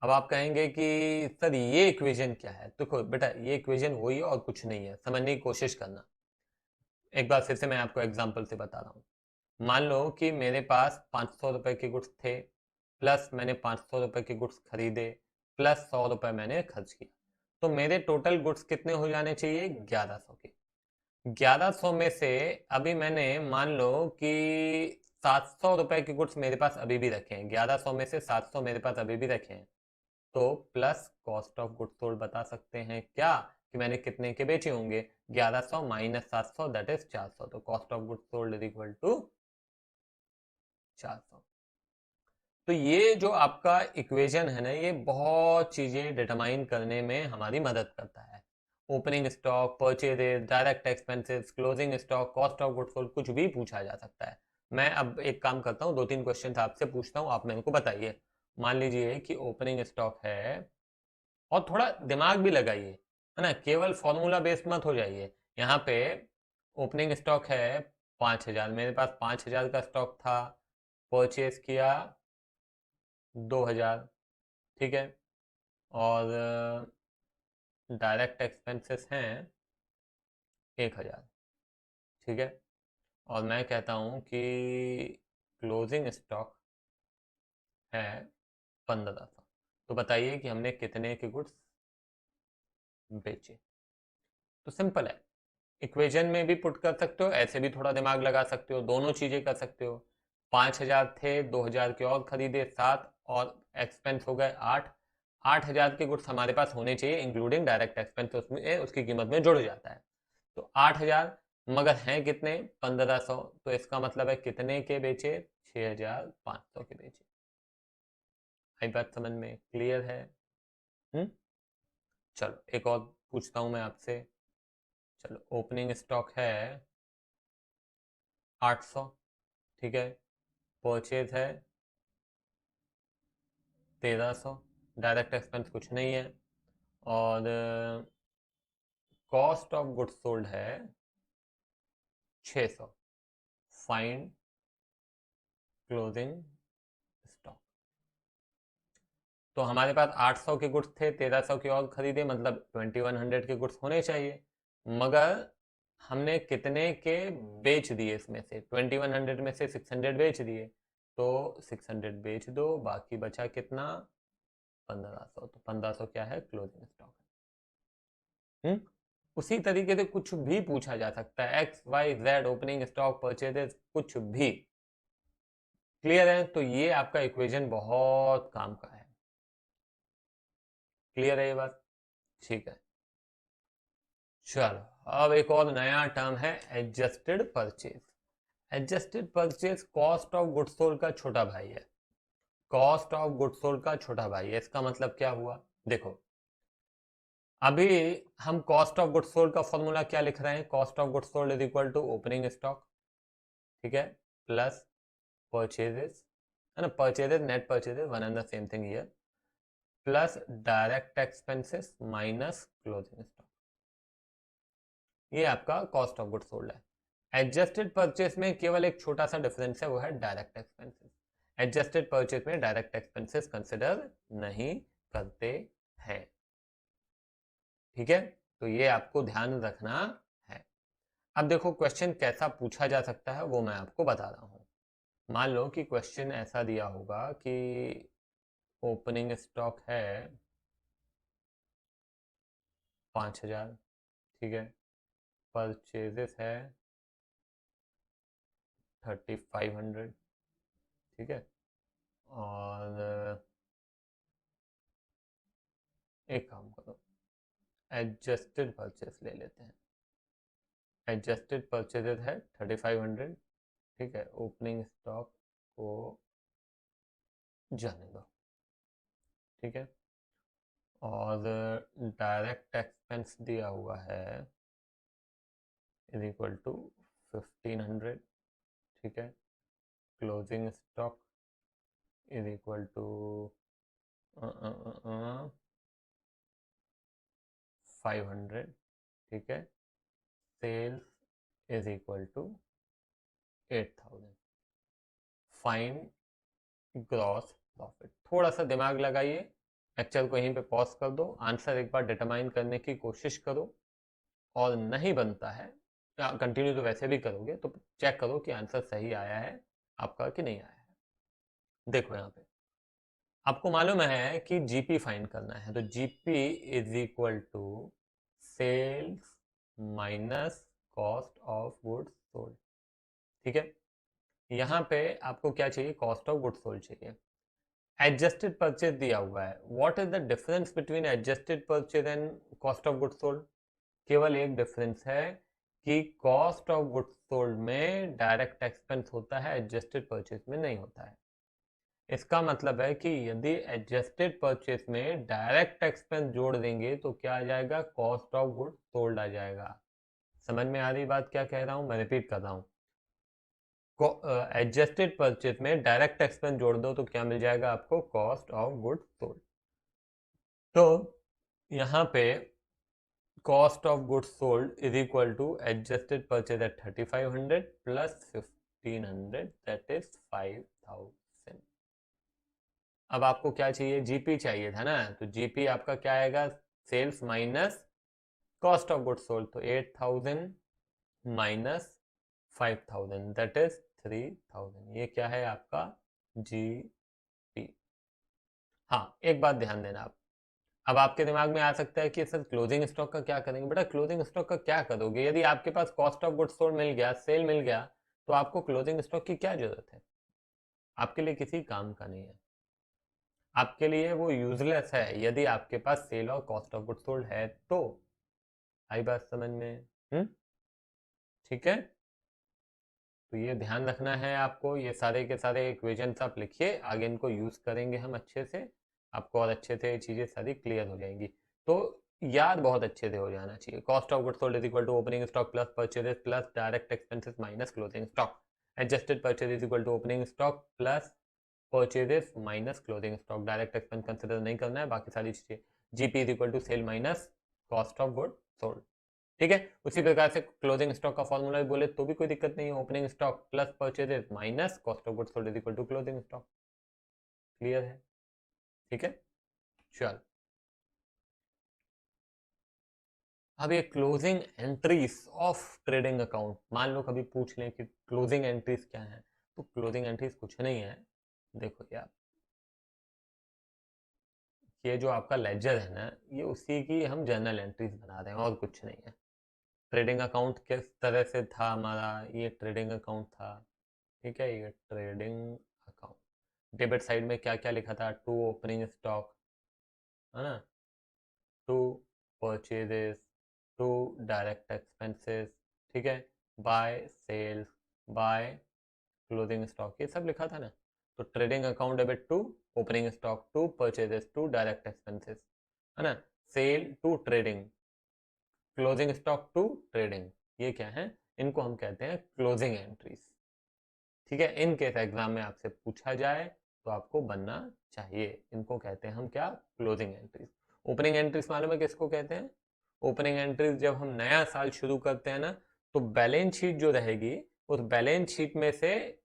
अब आप कहेंगे कि सर ये इक्वेशन क्या है? देखो बेटा, ये इक्वेशन वही है और कुछ नहीं है, समझने की कोशिश करना। एक बार फिर से मैं आपको एग्जांपल से बता रहा हूँ। मान लो कि मेरे पास 500 रुपए के गुड्स थे, प्लस मैंने 500 रुपए के गुड्स खरीदे, प्लस 100 रुपए मैंने खर्च किया, तो मेरे टोटल गुड्स कितने हो जाने चाहिए? 1100 के। 1100 में से अभी मैंने मान लो कि 700 रुपए के गुड्स मेरे पास अभी भी रखे हैं, 1100 में से 700 मेरे पास अभी भी रखे हैं, तो plus cost of goods sold बता सकते हैं क्या कि मैंने कितने के बेचे होंगे? 1100 माइनस 700 दैट इज 400। तो cost of goods sold is equal to 400। तो ये जो आपका इक्वेशन है ना, ये बहुत चीजें डिटरमाइन करने में हमारी मदद करता है। Opening stock, purchases, direct expenses, closing stock, cost of goods sold, कुछ भी पूछा जा सकता है। मैं अब एक काम करता हूँ, 2-3 क्वेश्चन आपसे पूछता हूँ, आप मेरे को बताइए। मान लीजिए कि ओपनिंग स्टॉक है, और थोड़ा दिमाग भी लगाइए, है ना, केवल फॉर्मूला बेस्ड मत हो जाइए। यहाँ पे ओपनिंग स्टॉक है 5000, मेरे पास 5000 का स्टॉक था, परचेज किया 2000, ठीक है, और डायरेक्ट एक्सपेंसेस हैं 1000, ठीक है, और मैं कहता हूँ कि क्लोजिंग स्टॉक है 1500। तो बताइए कि हमने कितने के गुड्स बेचे? तो सिंपल है, इक्वेशन में भी पुट कर सकते हो, ऐसे भी थोड़ा दिमाग लगा सकते हो, दोनों चीजें कर सकते हो। 5000 थे, 2000 के और खरीदे 7, और एक्सपेंस हो गए 8। 8000 के गुड्स हमारे पास होने चाहिए इंक्लूडिंग डायरेक्ट एक्सपेंस, उसमें उसकी कीमत में जुड़ जाता है। तो 8000, मगर हैं कितने? 1500। तो इसका मतलब है कितने के बेचे? 6500 के बेचे। आई बात समझ में क्लियर है? हम्म, चलो एक और पूछता हूं मैं आपसे। चलो ओपनिंग स्टॉक है 800, ठीक है, परचेज है 1300, डायरेक्ट एक्सपेंस कुछ नहीं है, और कॉस्ट ऑफ गुड्स सोल्ड है 600। Find closing stock. तो हमारे पास 800 के गुड्स थे, 1300 के और खरीदे, मतलब 2100 के गुड्स होने चाहिए, मगर हमने कितने के बेच दिए, इसमें से 2100 में से 600 बेच दिए, तो 600 बेच दो, बाकी बचा कितना 1500, तो 1500 क्या है क्लोजिंग स्टॉक है। उसी तरीके से कुछ भी पूछा जा सकता है, X Y Z opening stock purchases कुछ भी। क्लियर है? तो ये आपका इक्वेशन बहुत काम का है। क्लियर है ये बात? ठीक है, चलो अब एक और नया टर्म है adjusted purchase. Adjusted purchase cost of goods sold का छोटा भाई है। कॉस्ट ऑफ गुड्स सोल्ड का छोटा भाई है, इसका मतलब क्या हुआ? देखो, अभी हम कॉस्ट ऑफ गुड्स सोल्ड का फॉर्मूला क्या लिख रहे हैं? Cost of goods sold is equal to opening stock, ठीक है, प्लस परचेजेस, है ना, purchases net purchases one and the same thing here, plus direct expenses minus closing stock. ये आपका कॉस्ट ऑफ गुड्स सोल्ड है। एडजस्टेड परचेस में केवल एक छोटा सा डिफरेंस है, वो है डायरेक्ट एक्सपेंसेस। एडजस्टेड परचेस में डायरेक्ट एक्सपेंसेस कंसिडर नहीं करते हैं, ठीक है, तो ये आपको ध्यान रखना है। अब देखो क्वेश्चन कैसा पूछा जा सकता है वो मैं आपको बता रहा हूं। मान लो कि क्वेश्चन ऐसा दिया होगा कि ओपनिंग स्टॉक है 5000, ठीक है, परचेजेस है 3500, ठीक है, और एक काम करो, एडजस्टेड परचेस ले लेते हैं। एडजस्टेड परचेजेस है 3500, ठीक है, ओपनिंग स्टॉक को जाने दो, ठीक है, और डायरेक्ट एक्सपेंस दिया हुआ है इज इक्वल टू 1500, ठीक है, closing stock is equal to 500, ठीक है, sales is equal to 8000। Find gross profit. थोड़ा सा दिमाग लगाइए, लेक्चर को यहीं पे पॉज कर दो, आंसर एक बार डिटरमाइन करने की कोशिश करो, और नहीं बनता है, कंटिन्यू तो वैसे भी करोगे, तो चेक करो कि आंसर सही आया है आपका कि नहीं आया है। देखो यहाँ पे आपको मालूम है कि जीपी फाइंड करना है, तो GP is equal to sales minus cost of goods sold, ठीक है। यहाँ पे आपको क्या चाहिए? कॉस्ट ऑफ गुड्स सोल्ड चाहिए। एडजस्टेड परचेज दिया हुआ है, what is the difference between adjusted purchase and cost of goods sold? केवल एक डिफरेंस है कि कॉस्ट ऑफ गुड्स सोल्ड में डायरेक्ट एक्सपेंस होता है, एडजस्टेड परचेज में नहीं होता है। इसका मतलब है कि यदि एडजस्टेड परचेज में डायरेक्ट एक्सपेंस जोड़ देंगे तो क्या आ जाएगा? कॉस्ट ऑफ गुड्स सोल्ड आ जाएगा। समझ में आ रही बात क्या कह रहा हूं? मैं रिपीट कर रहा हूं, एडजस्टेड परचेज में डायरेक्ट एक्सपेंस जोड़ दो तो क्या मिल जाएगा आपको? Cost of goods sold. तो यहाँ पे cost of goods sold is equal to adjusted purchase at 3500 plus 1500, that is 5000। अब आपको क्या चाहिए? जीपी चाहिए था ना, तो जीपी आपका क्या आएगा? Sales minus cost of goods sold, तो 8000 माइनस 5000, दैट इज 3000। ये क्या है आपका? जीपी। हाँ, एक बात ध्यान देना आप, अब आपके दिमाग में आ सकता है कि सर क्लोजिंग स्टॉक का क्या करेंगे? बेटा क्लोजिंग स्टॉक का क्या करोगे? यदि आपके पास कॉस्ट ऑफ गुड्स सोल्ड मिल गया, सेल मिल गया, तो आपको क्लोजिंग स्टॉक की क्या जरूरत है? आपके लिए किसी काम का नहीं है, आपके लिए वो यूजलेस है। यदि आपके पास सेल और कॉस्ट ऑफ गुड्स सोल्ड है तो। आई बात समझ में? ठीक है, तो ये ध्यान रखना है आपको। ये सारे के सारे इक्वेशंस आप लिखिए, आगे इनको यूज करेंगे हम अच्छे से, आपको और अच्छे से चीजें सारी क्लियर हो जाएंगी। तो याद बहुत अच्छे से हो जाना चाहिए। Cost of goods sold is equal to opening stock plus purchases plus direct expenses minus closing stock. Adjusted purchase is equal to opening stock plus purchases minus closing stock. Direct expense consider नहीं करना है, बाकी सारी चीजें। GP is equal to sale minus cost of good sold, ठीक है। उसी प्रकार से क्लोजिंग स्टॉक का फॉर्मूला भी बोले तो भी कोई दिक्कत नहीं है, opening stock plus purchases minus cost of goods sold is equal to closing stock. Clear है? ठीक है, चल अब ये closing entries of trading account, मान लो कभी पूछ लें कि क्लोजिंग एंट्रीज क्या है, तो क्लोजिंग एंट्रीज कुछ नहीं है। देखो यार, ये जो आपका लेजर है ना, ये उसी की हम जर्नल एंट्रीज बना रहे हैं और कुछ नहीं है। ट्रेडिंग अकाउंट किस तरह से था हमारा, ये ट्रेडिंग अकाउंट था, ठीक है, ये ट्रेडिंग अकाउंट। डेबिट साइड में क्या क्या लिखा था, टू ओपनिंग स्टॉक, है ना, to purchases, to direct expenses, ठीक है, by sales, by closing stock, ये सब लिखा था ना। तो trading account debit to opening stock, to purchases, to direct expenses, है ना, sale to trading, closing stock to trading, ये क्या है, इनको हम कहते हैं क्लोजिंग एंट्रीज। ठीक है, इन केस एग्जाम में आपसे पूछा जाए तो आपको बनना चाहिए, इनको कहते हैं हम क्या, क्लोजिंग एंट्रीज। ओपनिंग एंट्रीज मालूम है किसको कहते हैं? ओपनिंग एंट्रीज जब हम नया साल शुरू करते हैं ना, तो बैलेंस शीट जो रहेगी, उस बैलेंस शीट में से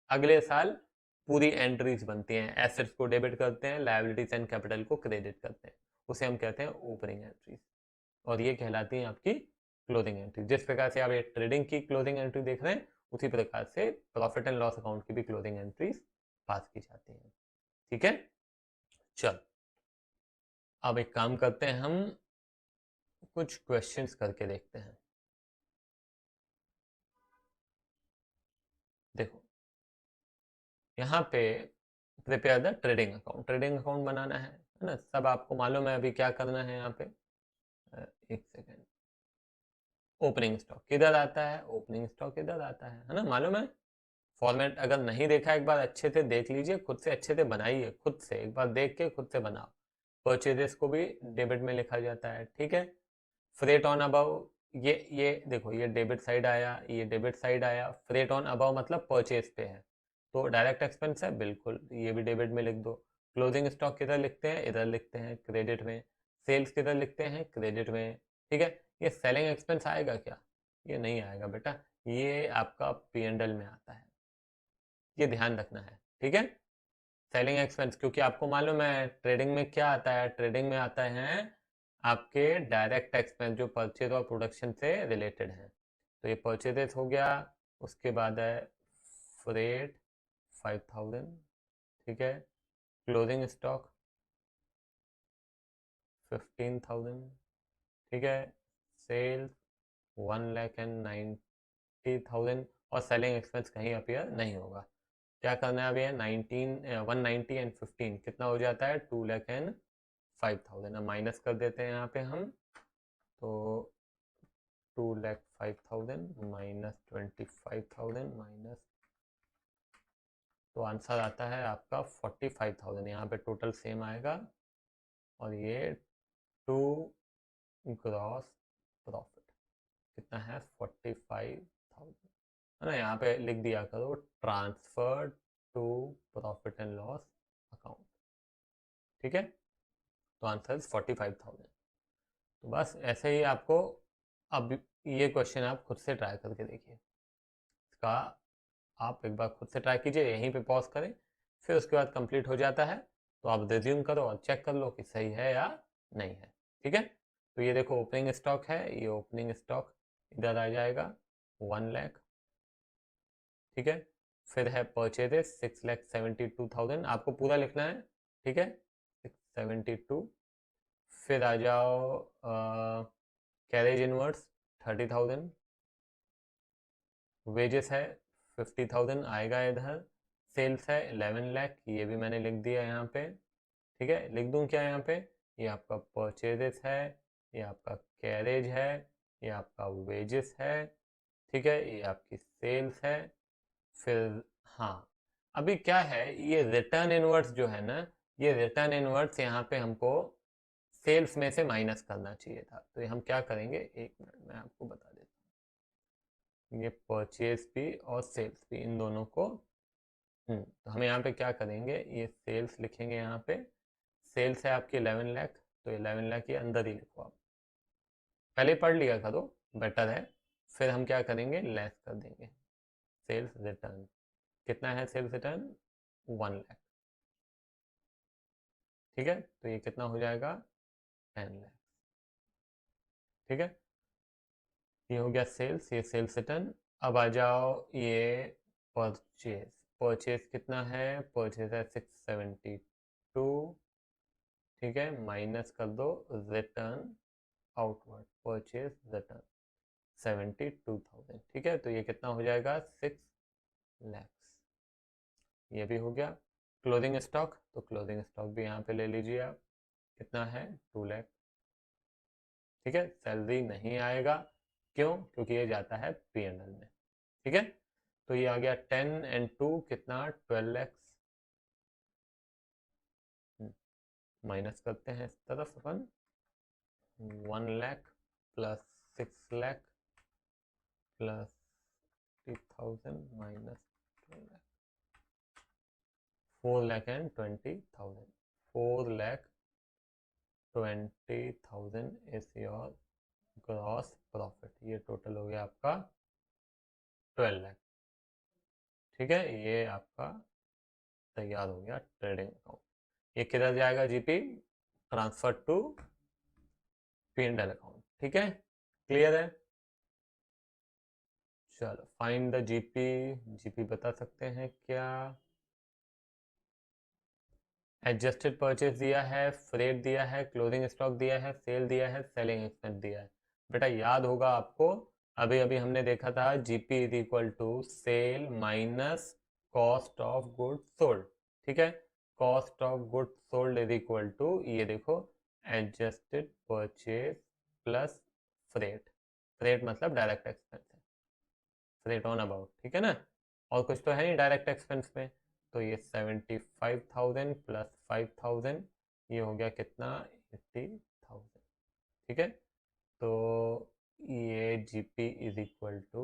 अगले साल पूरी एंट्रीज बनती हैं, एसेट्स को डेबिट करते हैं, लायबिलिटीज एंड कैपिटल को क्रेडिट करते हैं, उसे हम कहते हैं ओपनिंग एंट्रीज, और ये कहलाती है आपकी क्लोजिंग एंट्री। जिस प्रकार से आप ये ट्रेडिंग की क्लोजिंग एंट्री देख रहे हैं, उसी प्रकार से प्रॉफिट एंड लॉस अकाउंट की भी क्लोजिंग एंट्रीज पास की जाती हैं। ठीक है, चल अब एक काम करते हैं, हम कुछ क्वेश्चंस करके देखते हैं। देखो यहाँ पे prepare the trading account, trading account बनाना है ना, सब आपको मालूम है अभी क्या करना है यहाँ पे। एक सेकेंड, ओपनिंग स्टॉक किधर आता है, ओपनिंग स्टॉक किधर आता है ना, मालूम है। फॉर्मेट अगर नहीं देखा, एक बार अच्छे से देख लीजिए, खुद से अच्छे से बनाइए, खुद से एक बार देख के खुद से बनाओ। परचेजेस को भी डेबिट में लिखा जाता है, ठीक है। फ्रेट ऑन अबव, ये देखो, ये डेबिट साइड आया, ये डेबिट साइड आया, फ्रेट ऑन अबव मतलब परचेज पे है, तो डायरेक्ट एक्सपेंस है, बिल्कुल ये भी डेबिट में लिख दो। क्लोजिंग स्टॉक किधर लिखते हैं, इधर लिखते हैं क्रेडिट में। सेल्स किधर लिखते हैं, क्रेडिट में, ठीक है। ये सेलिंग एक्सपेंस आएगा क्या, ये नहीं आएगा बेटा, ये आपका पी एंड एल में आता है, ये ध्यान रखना है, ठीक है। सेलिंग एक्सपेंस, क्योंकि आपको मालूम है ट्रेडिंग में क्या आता है, ट्रेडिंग में आता है आपके डायरेक्ट एक्सपेंस जो परचेज और प्रोडक्शन से रिलेटेड है। तो ये परचेजेस हो गया, उसके बाद है फ्रेट 5000, ठीक है, क्लोजिंग स्टॉक 15000, ठीक है, सेल्स 1,90,000, और सेलिंग एक्सपेंस कहीं अपीयर नहीं होगा। क्या करना है अभी है 190 एंड 15 कितना हो जाता है, 2,05,000। अब माइनस कर देते हैं यहाँ पे हम, तो 2,05,000 माइनस 25,000 माइनस, तो आंसर आता है आपका 45,000, यहाँ पे टोटल सेम आएगा, और ये टू ग्रॉस प्रॉफिट कितना है 45,000, है ना। यहाँ पे लिख दिया करो transfer to profit and loss account, ठीक है। तो आंसर इज 45,000। तो बस ऐसे ही आपको, अब ये क्वेश्चन आप खुद से ट्राई करके देखिए, इसका आप एक बार खुद से ट्राई कीजिए, यहीं पे पॉज करें, फिर उसके बाद कंप्लीट हो जाता है तो आप रिज्यूम करो और चेक कर लो कि सही है या नहीं है, ठीक है। तो ये देखो ओपनिंग स्टॉक है, ये ओपनिंग स्टॉक इधर आ जाएगा 1 लाख, ठीक है। फिर है परचेजेस 6,72,000, आपको पूरा लिखना है, ठीक है, 672। फिर आ जाओ कैरेज इनवर्ड्स 30,000, वेजेस है 50,000 आएगा इधर, सेल्स है 11 लाख, ये भी मैंने लिख दिया यहाँ पे, ठीक है। लिख दूँ क्या यहाँ पे, ये आपका परचेजेस है, ये आपका कैरेज है, ये आपका वेजेस है, ठीक है, ये आपकी सेल्स है। फिर हाँ, अभी क्या है, ये रिटर्न इनवर्ड्स जो है ना, ये रिटर्न इनवर्ड्स यहाँ पे हमको सेल्स में से माइनस करना चाहिए था, तो ये हम क्या करेंगे, एक मिनट मैं आपको बता देता हूँ। ये परचेज भी और सेल्स भी, इन दोनों को तो हम यहाँ पे क्या करेंगे, ये सेल्स लिखेंगे यहाँ पे, सेल्स है आपकी 11 लाख, तो 11 लाख ये अंदर ही लिखो आप, पहले पढ़ लिया करो, बेटर है। फिर हम क्या करेंगे, लेस कर देंगे सेल्स रिटर्न, कितना है सेल्स रिटर्न 1 लाख, ठीक है। तो ये कितना हो जाएगा 10 लाख, ठीक है। ये हो गया सेल्स, ये सेल्स रिटर्न। अब आ जाओ ये परचेज। परचेज कितना है? परचेज है 672, ठीक है, माइनस कर दो रिटर्न आउटवर्ड, परचेज रिटर्न 72,000, ठीक है। तो ये कितना हो जाएगा? 6 lakhs। ये भी हो गया। क्लोजिंग स्टॉक, तो क्लोजिंग स्टॉक भी यहाँ पे ले लीजिए आप, कितना है? 2 लाख, ठीक है। सैलरी नहीं आएगा, क्यों? क्योंकि ये जाता है P&L में, ठीक है। तो ये आ गया 10 and 2 कितना? 12 lakhs। माइनस करते हैं इस तरफ अपन, 1 lakh plus 6 lakh plus 30,000 minus 4 lakh and 20,000। 4 lakh 20,000 is your gross profit. ये टोटल हो गया आपका 12 लाख, ठीक है। ये आपका तैयार हो गया ट्रेडिंग अकाउंट। ये किधर जाएगा? GP transfer to P&L account, ठीक है। क्लियर है? चलो फाइंड द जीपी। जीपी बता सकते हैं क्या? एडजस्टेड परचेज दिया है, फ्रेट दिया है, क्लोजिंग स्टॉक दिया है, सेल दिया है, सेलिंग एक्सपेंस दिया है। बेटा याद होगा आपको, अभी अभी हमने देखा था GP is equal to sale minus cost of goods sold, ठीक है। Cost of goods sold is equal to, ये देखो, adjusted purchase plus freight. Freight मतलब डायरेक्ट एक्सपेंस है, फ्रेट ऑन अबाउट, ठीक है ना। और कुछ तो है नहीं डायरेक्ट एक्सपेंस में। तो ये 75,000 प्लस 5,000, ये हो गया कितना? 80,000, ठीक है। तो ये जीपी इज इक्वल टू,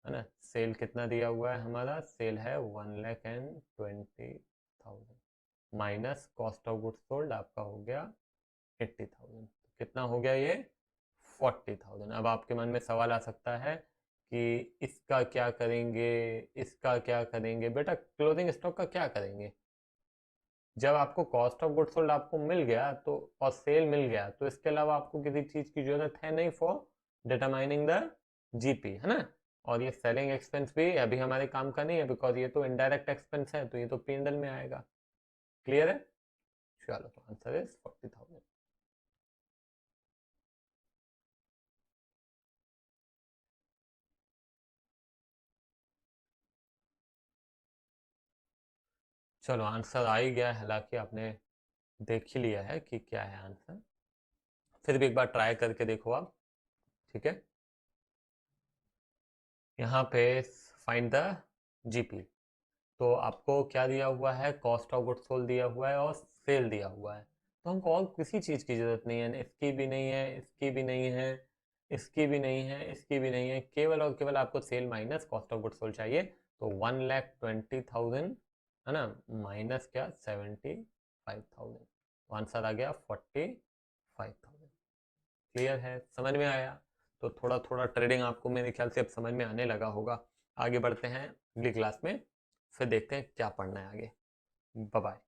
है ना, सेल कितना दिया हुआ है हमारा? सेल है 1,20,000 minus cost of goods sold आपका हो गया 80,000। कितना हो गया ये? 40,000। अब आपके मन में सवाल आ सकता है कि इसका क्या करेंगे, इसका क्या करेंगे? बेटा क्लोजिंग स्टॉक का क्या करेंगे? जब आपको कॉस्ट ऑफ गुड्स सोल्ड आपको मिल गया तो, और सेल मिल गया, तो इसके अलावा आपको किसी चीज की जरूरत है नहीं फॉर डिटरमाइनिंग द जीपी, है ना। और ये सेलिंग एक्सपेंस भी अभी हमारे काम का नहीं है, बिकॉज ये तो इनडायरेक्ट एक्सपेंस है, तो ये तो P&L में आएगा। क्लियर है? चलो, तो आंसर इज 40,000। चलो आंसर आ ही गया, हालांकि आपने देख ही लिया है कि क्या है आंसर, फिर भी एक बार ट्राई करके देखो आप, ठीक है। यहाँ पे फाइंड द जीपी। तो आपको क्या दिया हुआ है? कॉस्ट ऑफ गुड्स सोल्ड दिया हुआ है और सेल दिया हुआ है। तो हमको और किसी चीज़ की ज़रूरत नहीं है, इसकी भी नहीं है, इसकी भी नहीं है, इसकी भी नहीं है, इसकी भी नहीं है, केवल और केवल आपको sale minus cost of goods sold चाहिए। तो 1,20,000, है ना, माइनस क्या? 75,000। तो आंसर आ गया 45,000। क्लियर है? समझ में आया? तो थोड़ा थोड़ा ट्रेडिंग आपको मेरे ख्याल से अब समझ में आने लगा होगा। आगे बढ़ते हैं अगली क्लास में, फिर देखते हैं क्या पढ़ना है आगे। Bye bye.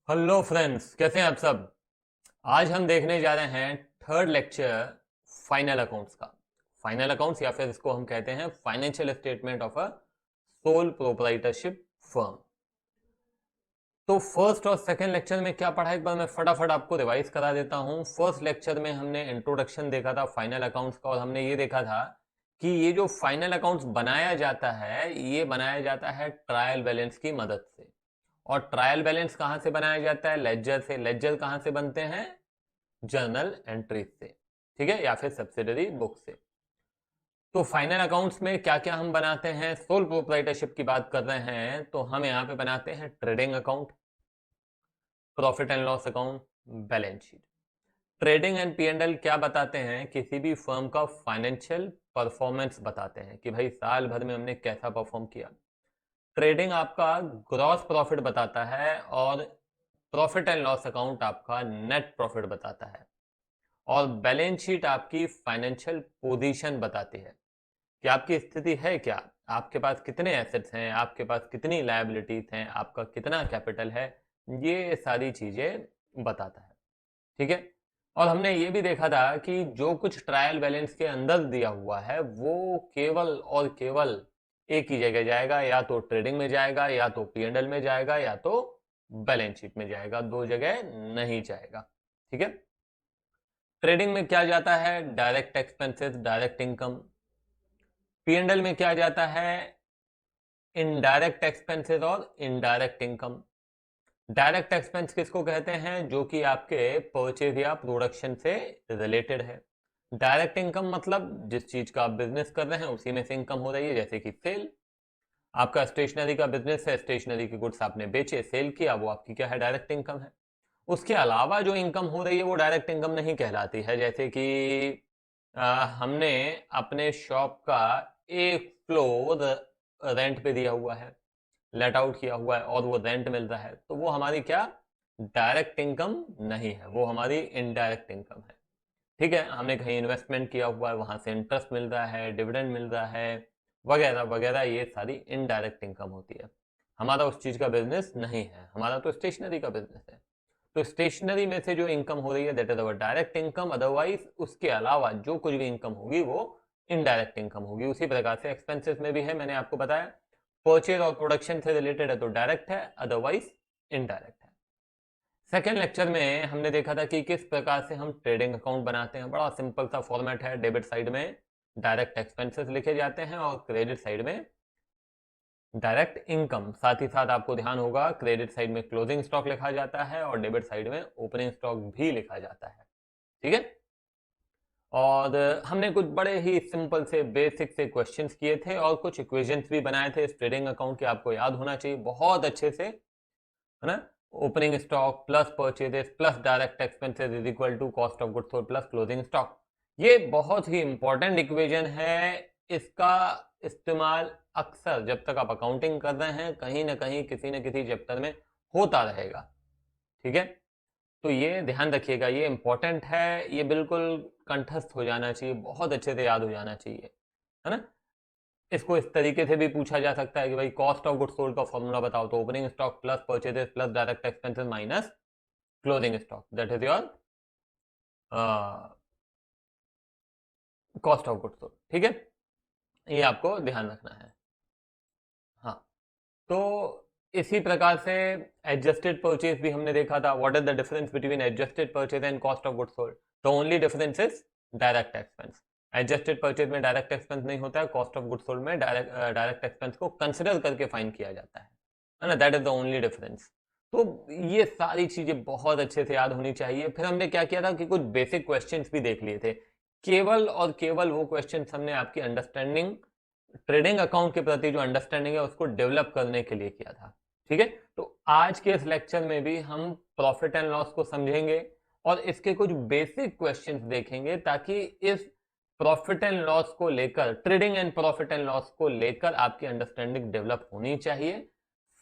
हेलो फ्रेंड्स, कैसे हैं आप सब? आज हम देखने जा रहे हैं थर्ड लेक्चर फाइनल अकाउंट्स का। फाइनल अकाउंट्स, या फिर इसको हम कहते हैं financial statement of a sole proprietorship firm. तो फर्स्ट और सेकंड लेक्चर में क्या पढ़ा, एक बार मैं फटाफट आपको रिवाइज करा देता हूं। फर्स्ट लेक्चर में हमने इंट्रोडक्शन देखा था फाइनल अकाउंट्स का, और हमने ये देखा था कि ये जो फाइनल अकाउंट्स बनाया जाता है, ये बनाया जाता है ट्रायल बैलेंस की मदद से। और ट्रायल बैलेंस कहां से बनाया जाता है? लेजर से। लेजर कहां से बनते हैं? जर्नल एंट्रीज से, ठीक है, या फिर सब्सिडरी बुक से। तो फाइनल अकाउंट्स में क्या क्या हम बनाते हैं? सोल प्रोप्राइटरशिप की बात कर रहे हैं तो हम यहां पे बनाते हैं trading account, profit and loss account, balance sheet. Trading and P&L क्या बताते हैं? किसी भी फर्म का फाइनेंशियल परफॉर्मेंस बताते हैं कि भाई साल भर में हमने कैसा परफॉर्म किया। ट्रेडिंग आपका ग्रॉस प्रॉफिट बताता है, और प्रॉफिट एंड लॉस अकाउंट आपका नेट प्रॉफिट बताता है। और बैलेंस शीट आपकी फाइनेंशियल पोजीशन बताती है कि आपकी स्थिति है क्या, आपके पास कितने एसेट्स हैं, आपके पास कितनी लायबिलिटीज हैं, आपका कितना कैपिटल है, ये सारी चीजें बताता है। ठीक है, और हमने ये भी देखा था कि जो कुछ ट्रायल बैलेंस के अंदर दिया हुआ है वो केवल और केवल एक ही जगह जाएगा, या तो ट्रेडिंग में जाएगा, या तो P&L में जाएगा, या तो बैलेंस शीट में जाएगा, दो जगह नहीं जाएगा। ठीक है, ट्रेडिंग में क्या जाता है? Direct expenses, direct income. P&L में क्या जाता है? इनडायरेक्ट एक्सपेंसेस और इनडायरेक्ट इनकम। डायरेक्ट एक्सपेंस किसको कहते हैं? जो कि आपके परचेज या प्रोडक्शन से रिलेटेड है। डायरेक्ट इनकम मतलब जिस चीज का आप बिजनेस कर रहे हैं उसी में से इनकम हो रही है, जैसे कि सेल। आपका स्टेशनरी का बिजनेस है, स्टेशनरी के गुड्स आपने बेचे, सेल किया, वो आपकी क्या है? डायरेक्ट इनकम है। उसके अलावा जो इनकम हो रही है वो डायरेक्ट इनकम नहीं कहलाती है। जैसे कि हमने अपने शॉप का एक फ्लोर रेंट पे दिया हुआ है, लेट आउट किया हुआ है, और वो रेंट मिल रहा है, तो वो हमारी क्या? डायरेक्ट इनकम नहीं है, वो हमारी इनडायरेक्ट इनकम है। ठीक है, हमने कहीं इन्वेस्टमेंट किया हुआ है, वहां से इंटरेस्ट मिल रहा है, डिविडेंड मिल रहा है, वगैरह वगैरह, ये सारी इनडायरेक्ट इनकम होती है। हमारा उस चीज का बिजनेस नहीं है, हमारा तो स्टेशनरी का बिजनेस है। तो स्टेशनरी में से जो इनकम हो रही है that is our direct income. Otherwise उसके अलावा जो कुछ भी इनकम होगी वो इनडायरेक्ट इनकम होगी। उसी प्रकार से एक्सपेंसेस में भी है, मैंने आपको बताया परचेज और प्रोडक्शन से रिलेटेड है तो डायरेक्ट है, अदरवाइज इनडायरेक्ट है। सेकेंड लेक्चर में हमने देखा था कि किस प्रकार से हम ट्रेडिंग अकाउंट बनाते हैं। बड़ा सिंपल सा फॉर्मेट है। डेबिट साइड में डायरेक्ट एक्सपेंसेस लिखे जाते हैं और क्रेडिट साइड में डायरेक्ट इनकम। साथ ही साथ आपको ध्यान होगा क्रेडिट साइड में क्लोजिंग स्टॉक लिखा जाता है और डेबिट साइड में ओपनिंग स्टॉक भी लिखा जाता है। ठीक है, और हमने कुछ बड़े ही सिंपल से बेसिक से क्वेश्चंस किए थे और कुछ इक्वेशंस भी बनाए थे इस ट्रेडिंग अकाउंट के, आपको याद होना चाहिए बहुत अच्छे से, है ना। Opening stock plus purchases plus direct expenses is equal to cost of goods sold plus closing stock. ये बहुत ही इंपॉर्टेंट इक्वेशन है। इसका इस्तेमाल अक्सर जब तक आप अकाउंटिंग कर रहे हैं कहीं ना कहीं किसी न किसी चैप्टर में होता रहेगा। ठीक है, तो ये ध्यान रखिएगा, ये इंपॉर्टेंट है, ये बिल्कुल कंठस्थ हो जाना चाहिए, बहुत अच्छे से याद हो जाना चाहिए, है ना। इसको इस तरीके से भी पूछा जा सकता है कि भाई कॉस्ट ऑफ गुड्स सोल्ड का फॉर्मूला बताओ, तो opening stock plus purchases plus direct expenses minus closing stock, that is your cost of goods sold. ठीक है, ये आपको ध्यान रखना है। हाँ, तो इसी प्रकार से एडजस्टेड परचेज भी हमने देखा था। What is the difference between adjusted purchase and cost of goods sold? The only difference is direct expense. Adjusted purchase में डायरेक्ट एक्सपेंस नहीं होता है, कॉस्ट ऑफ गुड्स सोल्ड में डायरेक्ट एक्सपेंस को कंसिडर करके फाइन किया जाता है ना। That is the only difference. तो ये सारी चीजें बहुत अच्छे से याद होनी चाहिए। फिर हमने क्या किया था कि कुछ बेसिक क्वेश्चंस भी देख लिए थे। केवल और केवल वो क्वेश्चंस हमने आपकी अंडरस्टैंडिंग, ट्रेडिंग अकाउंट के प्रति जो अंडरस्टैंडिंग है उसको डेवलप करने के लिए किया था। ठीक है, तो आज के इस लेक्चर में भी हम प्रॉफिट एंड लॉस को समझेंगे और इसके कुछ बेसिक क्वेश्चंस देखेंगे, ताकि इस प्रॉफिट एंड लॉस को लेकर, trading and profit and loss को लेकर आपकी अंडरस्टैंडिंग डेवलप होनी चाहिए।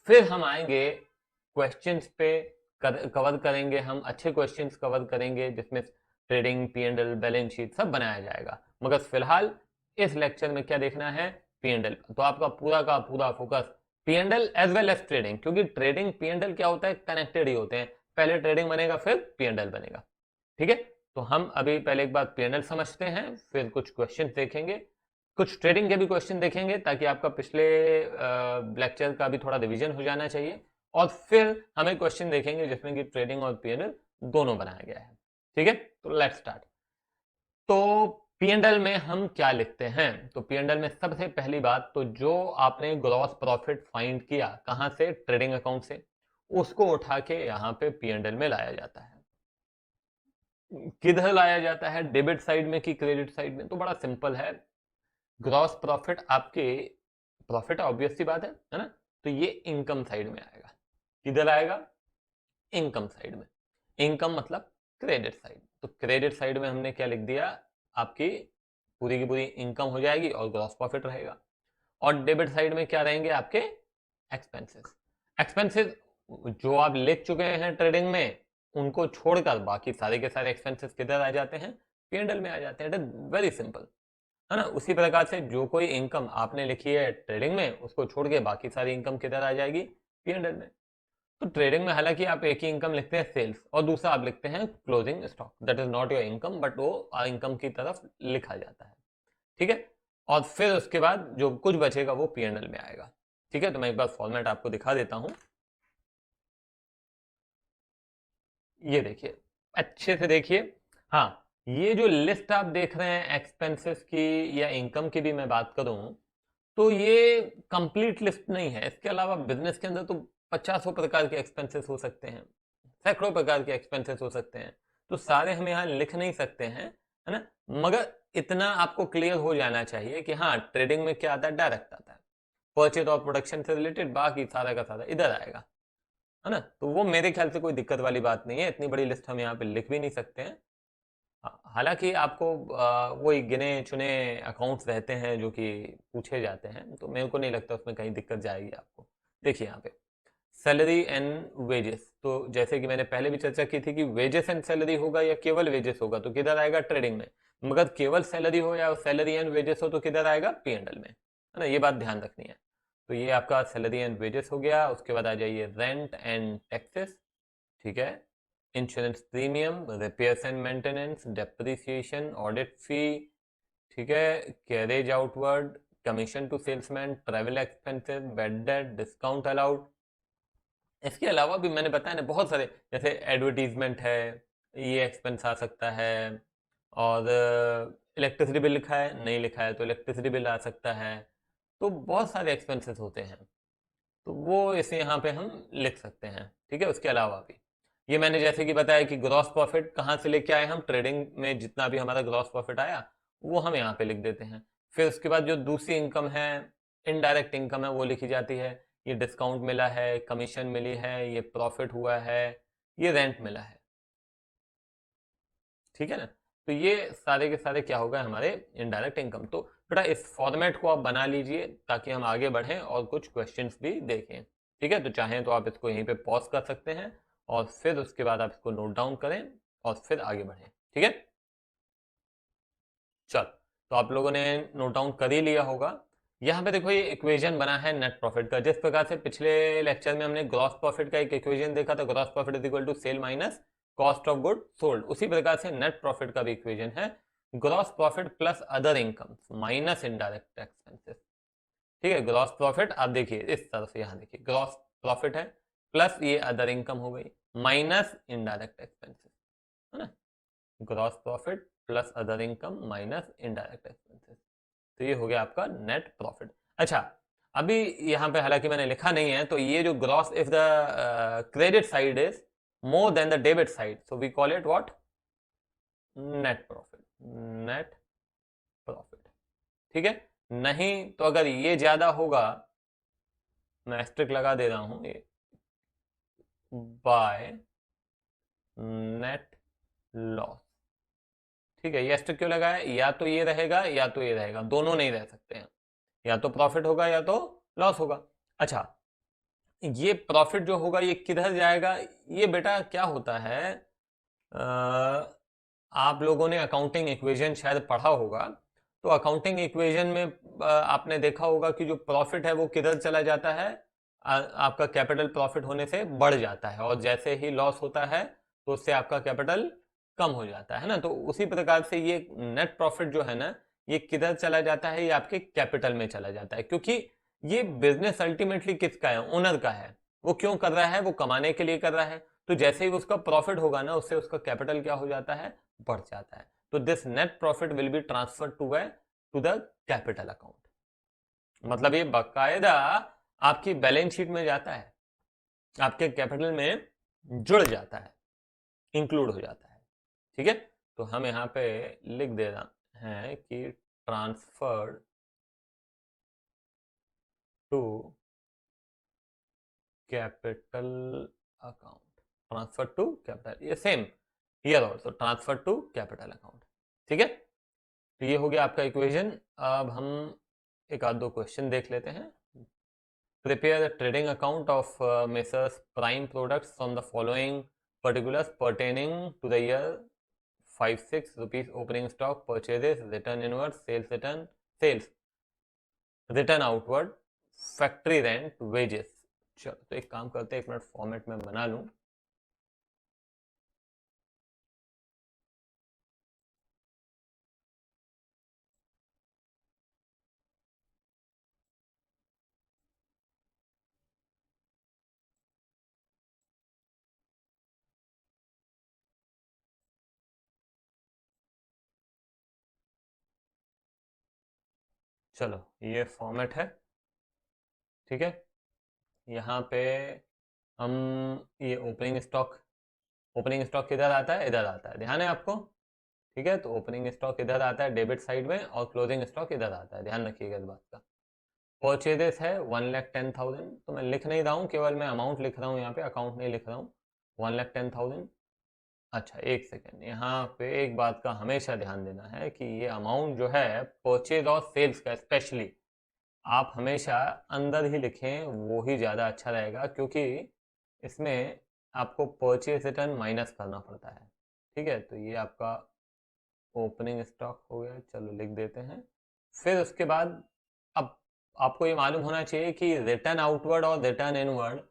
फिर हम आएंगे क्वेश्चंस पे, कवर करेंगे, हम अच्छे क्वेश्चंस कवर करेंगे जिसमें ट्रेडिंग, P&L, बैलेंस शीट सब बनाया जाएगा। मगर फिलहाल इस लेक्चर में क्या देखना है? P&L। तो आपका पूरा का पूरा focus P&L as well as trading, क्योंकि ट्रेडिंग P&L क्या होता है? कनेक्टेड ही होते हैं। पहले ट्रेडिंग बनेगा फिर P&L बनेगा। ठीक है, तो हम अभी पहले एक बार P&L समझते हैं, फिर कुछ क्वेश्चन देखेंगे, कुछ ट्रेडिंग के भी क्वेश्चन देखेंगे, ताकि आपका पिछले लेक्चर का भी थोड़ा रिवीजन हो जाना चाहिए। और फिर हमें क्वेश्चन देखेंगे जिसमें कि ट्रेडिंग और P&L दोनों बनाया गया है। ठीक है, तो लेट्स स्टार्ट। तो P&L में हम क्या लिखते हैं? तो P&L में सबसे पहली बात, तो जो आपने ग्रॉस प्रॉफिट फाइंड किया कहां से? ट्रेडिंग अकाउंट से, उसको उठा के यहां पे P&L में लाया जाता है। किधर लाया जाता है? डेबिट साइड में कि क्रेडिट साइड में? तो बड़ा सिंपल है। ग्रॉस प्रॉफिट आपके प्रॉफिट ऑब्वियस सी बात है ना। तो ये इनकम साइड में आएगा। किधर आएगा? इनकम साइड में। इनकम मतलब क्रेडिट साइड। तो क्रेडिट साइड में हमने क्या लिख दिया? आपकी पूरी की पूरी इनकम हो जाएगी और ग्रॉस प्रॉफिट रहेगा। और डेबिट साइड में क्या रहेंगे? आपके एक्सपेंसेस। एक्सपेंसेस जो आप लिख चुके हैं ट्रेडिंग में, उनको छोड़कर बाकी सारे के सारे एक्सपेंसेस किधर आ जाते हैं? P&L में आ जाते हैं। इट इज वेरी सिंपल, है ना। उसी प्रकार से जो कोई इनकम आपने लिखी है ट्रेडिंग में, उसको छोड़ के बाकी सारी इनकम किधर आ जाएगी? P&L में। तो ट्रेडिंग में हालांकि आप एक ही इनकम लिखते हैं सेल्स, और दूसरा आप लिखते हैं closing stock, that is not your income, but वो इनकम की तरफ लिखा जाता है। ठीक है, और फिर उसके बाद जो कुछ बचेगा वो पीएनएल में आएगा। ठीक है, तो मैं एक बार फॉर्मेट आपको दिखा देता हूं। ये देखिए, अच्छे से देखिए। हाँ, ये जो लिस्ट आप देख रहे हैं एक्सपेंसेस की या इनकम की भी मैं बात करूं, तो ये कंप्लीट लिस्ट नहीं है। इसके अलावा बिजनेस के अंदर तो पचासों प्रकार के एक्सपेंसेस हो सकते हैं, सैकड़ों प्रकार के एक्सपेंसेस हो सकते हैं, तो सारे हम यहाँ लिख नहीं सकते हैं, है ना। मगर इतना आपको क्लियर हो जाना चाहिए कि हाँ, ट्रेडिंग में क्या आता है, डायरेक्ट आता है, परचेज और प्रोडक्शन से रिलेटेड, बाकी सारा का सारा इधर आएगा, है ना। तो वो मेरे ख्याल से कोई दिक्कत वाली बात नहीं है, इतनी बड़ी लिस्ट हम यहाँ पे लिख भी नहीं सकते हैं। हालांकि आपको वही गिने चुने अकाउंट्स रहते हैं जो कि पूछे जाते हैं, तो मेरे को नहीं लगता उसमें कहीं दिक्कत जाएगी आपको। देखिए यहाँ पे सैलरी एंड वेजेस, तो जैसे कि मैंने पहले भी चर्चा की थी कि वेजेस एंड सैलरी होगा या केवल वेजेस होगा तो किधर आएगा, ट्रेडिंग में। मगर केवल सैलरी हो या सैलरी एंड वेजेस हो तो किधर आएगा, पीएनएल में, है ना। ये बात ध्यान रखनी है। तो ये आपका सैलरी एंड वेजेस हो गया। उसके बाद आ जाइए रेंट एंड टैक्सेस। ठीक है, insurance premium, repairs and maintenance, depreciation, audit fee, ठीक है, carriage outward, commission to salesman, travel expenses, bad debt, discount allowed. इसके अलावा भी मैंने बताया ना बहुत सारे, जैसे एडवर्टीजमेंट है, ये एक्सपेंस आ सकता है, और इलेक्ट्रिसिटी बिल लिखा है, नहीं लिखा है तो इलेक्ट्रिसिटी बिल आ सकता है। तो बहुत सारे एक्सपेंसेस होते हैं, तो वो इसे यहाँ पे हम लिख सकते हैं। ठीक है, उसके अलावा भी ये मैंने जैसे कि बताया कि ग्रॉस प्रॉफिट कहाँ से लेके आए हम, ट्रेडिंग में जितना भी हमारा ग्रॉस प्रॉफिट आया वो हम यहाँ पे लिख देते हैं। फिर उसके बाद जो दूसरी इनकम है, इनडायरेक्ट इनकम है, वो लिखी जाती है। ये डिस्काउंट मिला है, कमीशन मिली है, ये प्रॉफिट हुआ है, ये रेंट मिला है। ठीक है ना। तो ये सारे के सारे क्या होगा, हमारे इनडायरेक्ट इनकम। तो बेटा इस फॉर्मेट को आप बना लीजिए ताकि हम आगे बढ़ें और कुछ क्वेश्चंस भी देखें। ठीक है, तो चाहें तो आप इसको यहीं पे पॉज कर सकते हैं और फिर उसके बाद आप इसको नोट डाउन करें और फिर आगे बढ़ें। ठीक है, चल, तो आप लोगों ने नोट डाउन कर ही लिया होगा। यहाँ पे देखो ये इक्वेशन बना है नेट प्रॉफिट का, जिस प्रकार से पिछले लेक्चर में हमने ग्रॉस प्रॉफिट का एक इक्वेशन देखा था, gross profit is equal to sale minus cost of good sold, उसी प्रकार से नेट प्रॉफिट का भी इक्वेशन है gross profit plus other income minus indirect expenses. ठीक है, ग्रॉस प्रॉफिट आप देखिए इस तरह से, यहाँ देखिए ग्रॉस प्रॉफिट है प्लस ये अदर इनकम हो गई माइनस इनडायरेक्ट एक्सपेंसेस, है ना। Gross profit plus other income minus indirect expenses, तो ये हो गया आपका नेट प्रॉफिट। अच्छा, अभी यहाँ पे हालांकि मैंने लिखा नहीं है, तो ये जो gross, if the credit side is more than the debit side, so we call it what, net profit, net profit. ठीक है, नहीं तो अगर ये ज्यादा होगा, मैं एस्ट्रिक लगा दे रहा हूं, ये बाय नेट लॉस। ठीक है, ये एस्ट्रिक क्यों लगा है, या तो ये रहेगा या तो ये रहेगा, दोनों नहीं रह सकते हैं, या तो प्रॉफिट होगा या तो लॉस होगा। अच्छा, ये प्रॉफिट जो होगा ये किधर जाएगा, ये बेटा क्या होता है, आप लोगों ने अकाउंटिंग इक्वेशन शायद पढ़ा होगा, तो अकाउंटिंग इक्वेशन में आपने देखा होगा कि जो प्रॉफिट है वो किधर चला जाता है, आपका कैपिटल प्रॉफिट होने से बढ़ जाता है, और जैसे ही लॉस होता है तो उससे आपका कैपिटल कम हो जाता है ना। तो उसी प्रकार से ये नेट प्रॉफिट जो है ना, ये किधर चला जाता है, ये आपके कैपिटल में चला जाता है, क्योंकि ये बिजनेस अल्टीमेटली किसका है, ओनर का है। वो क्यों कर रहा है, वो कमाने के लिए कर रहा है। तो जैसे ही उसका प्रॉफिट होगा ना, उससे उसका कैपिटल क्या हो जाता है, बढ़ जाता है। तो this net profit will be transfer to the capital account, मतलब ये बाकायदा आपकी बैलेंस शीट में जाता है, आपके कैपिटल में जुड़ जाता है, इंक्लूड हो जाता है। ठीक है, तो हम यहां पे लिख दे रहा है कि transferred to capital account, transfer to capital, ये same here also, transfer to capital account. ठीक है, तो ये हो गया आपका इक्वेशन। अब हम एक आध दो क्वेश्चन देख लेते हैं। Prepare the trading account of messrs prime products from the following particulars pertaining to the year 5-6 rupees opening stock purchases return inward sales return, sales return outward, factory rent, wages, चलो तो एक काम करते हैं, 1 minute format में बना लूं। चलो ये फॉर्मेट है, ठीक है। यहाँ पे हम ये ओपनिंग स्टॉक किधर आता है, इधर आता है, ध्यान है आपको, ठीक है। तो ओपनिंग स्टॉक इधर आता है डेबिट साइड में, और क्लोजिंग स्टॉक इधर आता है, ध्यान रखिएगा इस बात का। परचेजेस है 1,10,000, तो मैं लिख नहीं रहा हूँ, केवल मैं अमाउंट लिख रहा हूँ, यहाँ पे अकाउंट नहीं लिख रहा हूँ। 1,10,000। अच्छा एक सेकेंड, यहाँ पे एक बात का हमेशा ध्यान देना है कि ये अमाउंट जो है परचेज और सेल्स का स्पेशली आप हमेशा अंदर ही लिखें, वो ही ज़्यादा अच्छा रहेगा, क्योंकि इसमें आपको परचेज रिटर्न माइनस करना पड़ता है, ठीक है। तो ये आपका ओपनिंग स्टॉक हो गया, चलो लिख देते हैं। फिर उसके बाद अब आपको ये मालूम होना चाहिए कि रिटर्न आउटवर्ड और रिटर्न इनवर्ड,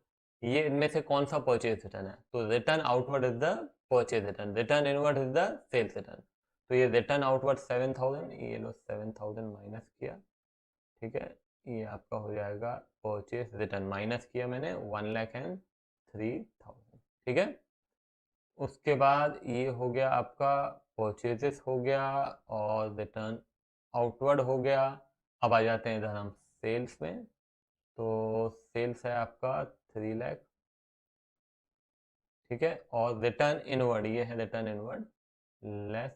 ये इनमें से कौन सा परचेज रिटर्न है। तो return outward is the purchase return, return inward is the sales return. तो ये रिटर्न आउटवर्ड 7,000, ये लो 7,000 माइनस किया, ठीक है। ये आपका हो जाएगा परचेज रिटर्न, माइनस किया मैंने 1,03,000, ठीक है। उसके बाद ये हो गया आपका परचेजेस हो गया और रिटर्न आउटवर्ड हो गया। अब आ जाते हैं इधर हम सेल्स में। तो सेल्स है आपका 3 लाख, ठीक है। और रिटर्न इनवर्ड, ये है return inward, less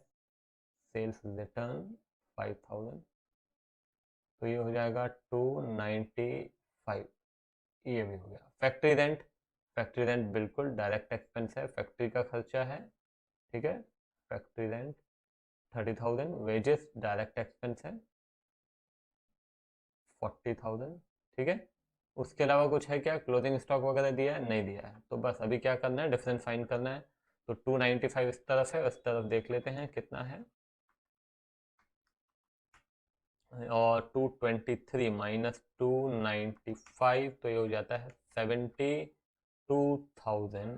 sales return 5,000, तो ये हो जाएगा 295। ये भी हो गया। फैक्ट्री रेंट, फैक्ट्री रेंट बिल्कुल डायरेक्ट एक्सपेंस है, फैक्ट्री का खर्चा है, ठीक है। Factory rent 30,000। Wages direct expense है 40,000, ठीक है। उसके अलावा कुछ है क्या, क्लोजिंग स्टॉक वगैरह दिया है, नहीं दिया है। तो बस अभी क्या करना है, डिफरेंस फाइंड करना है। तो 295 इस तरफ है, उस तरफ देख लेते हैं कितना है। और 223 माइनस 295, तो ये हो जाता है 72,000,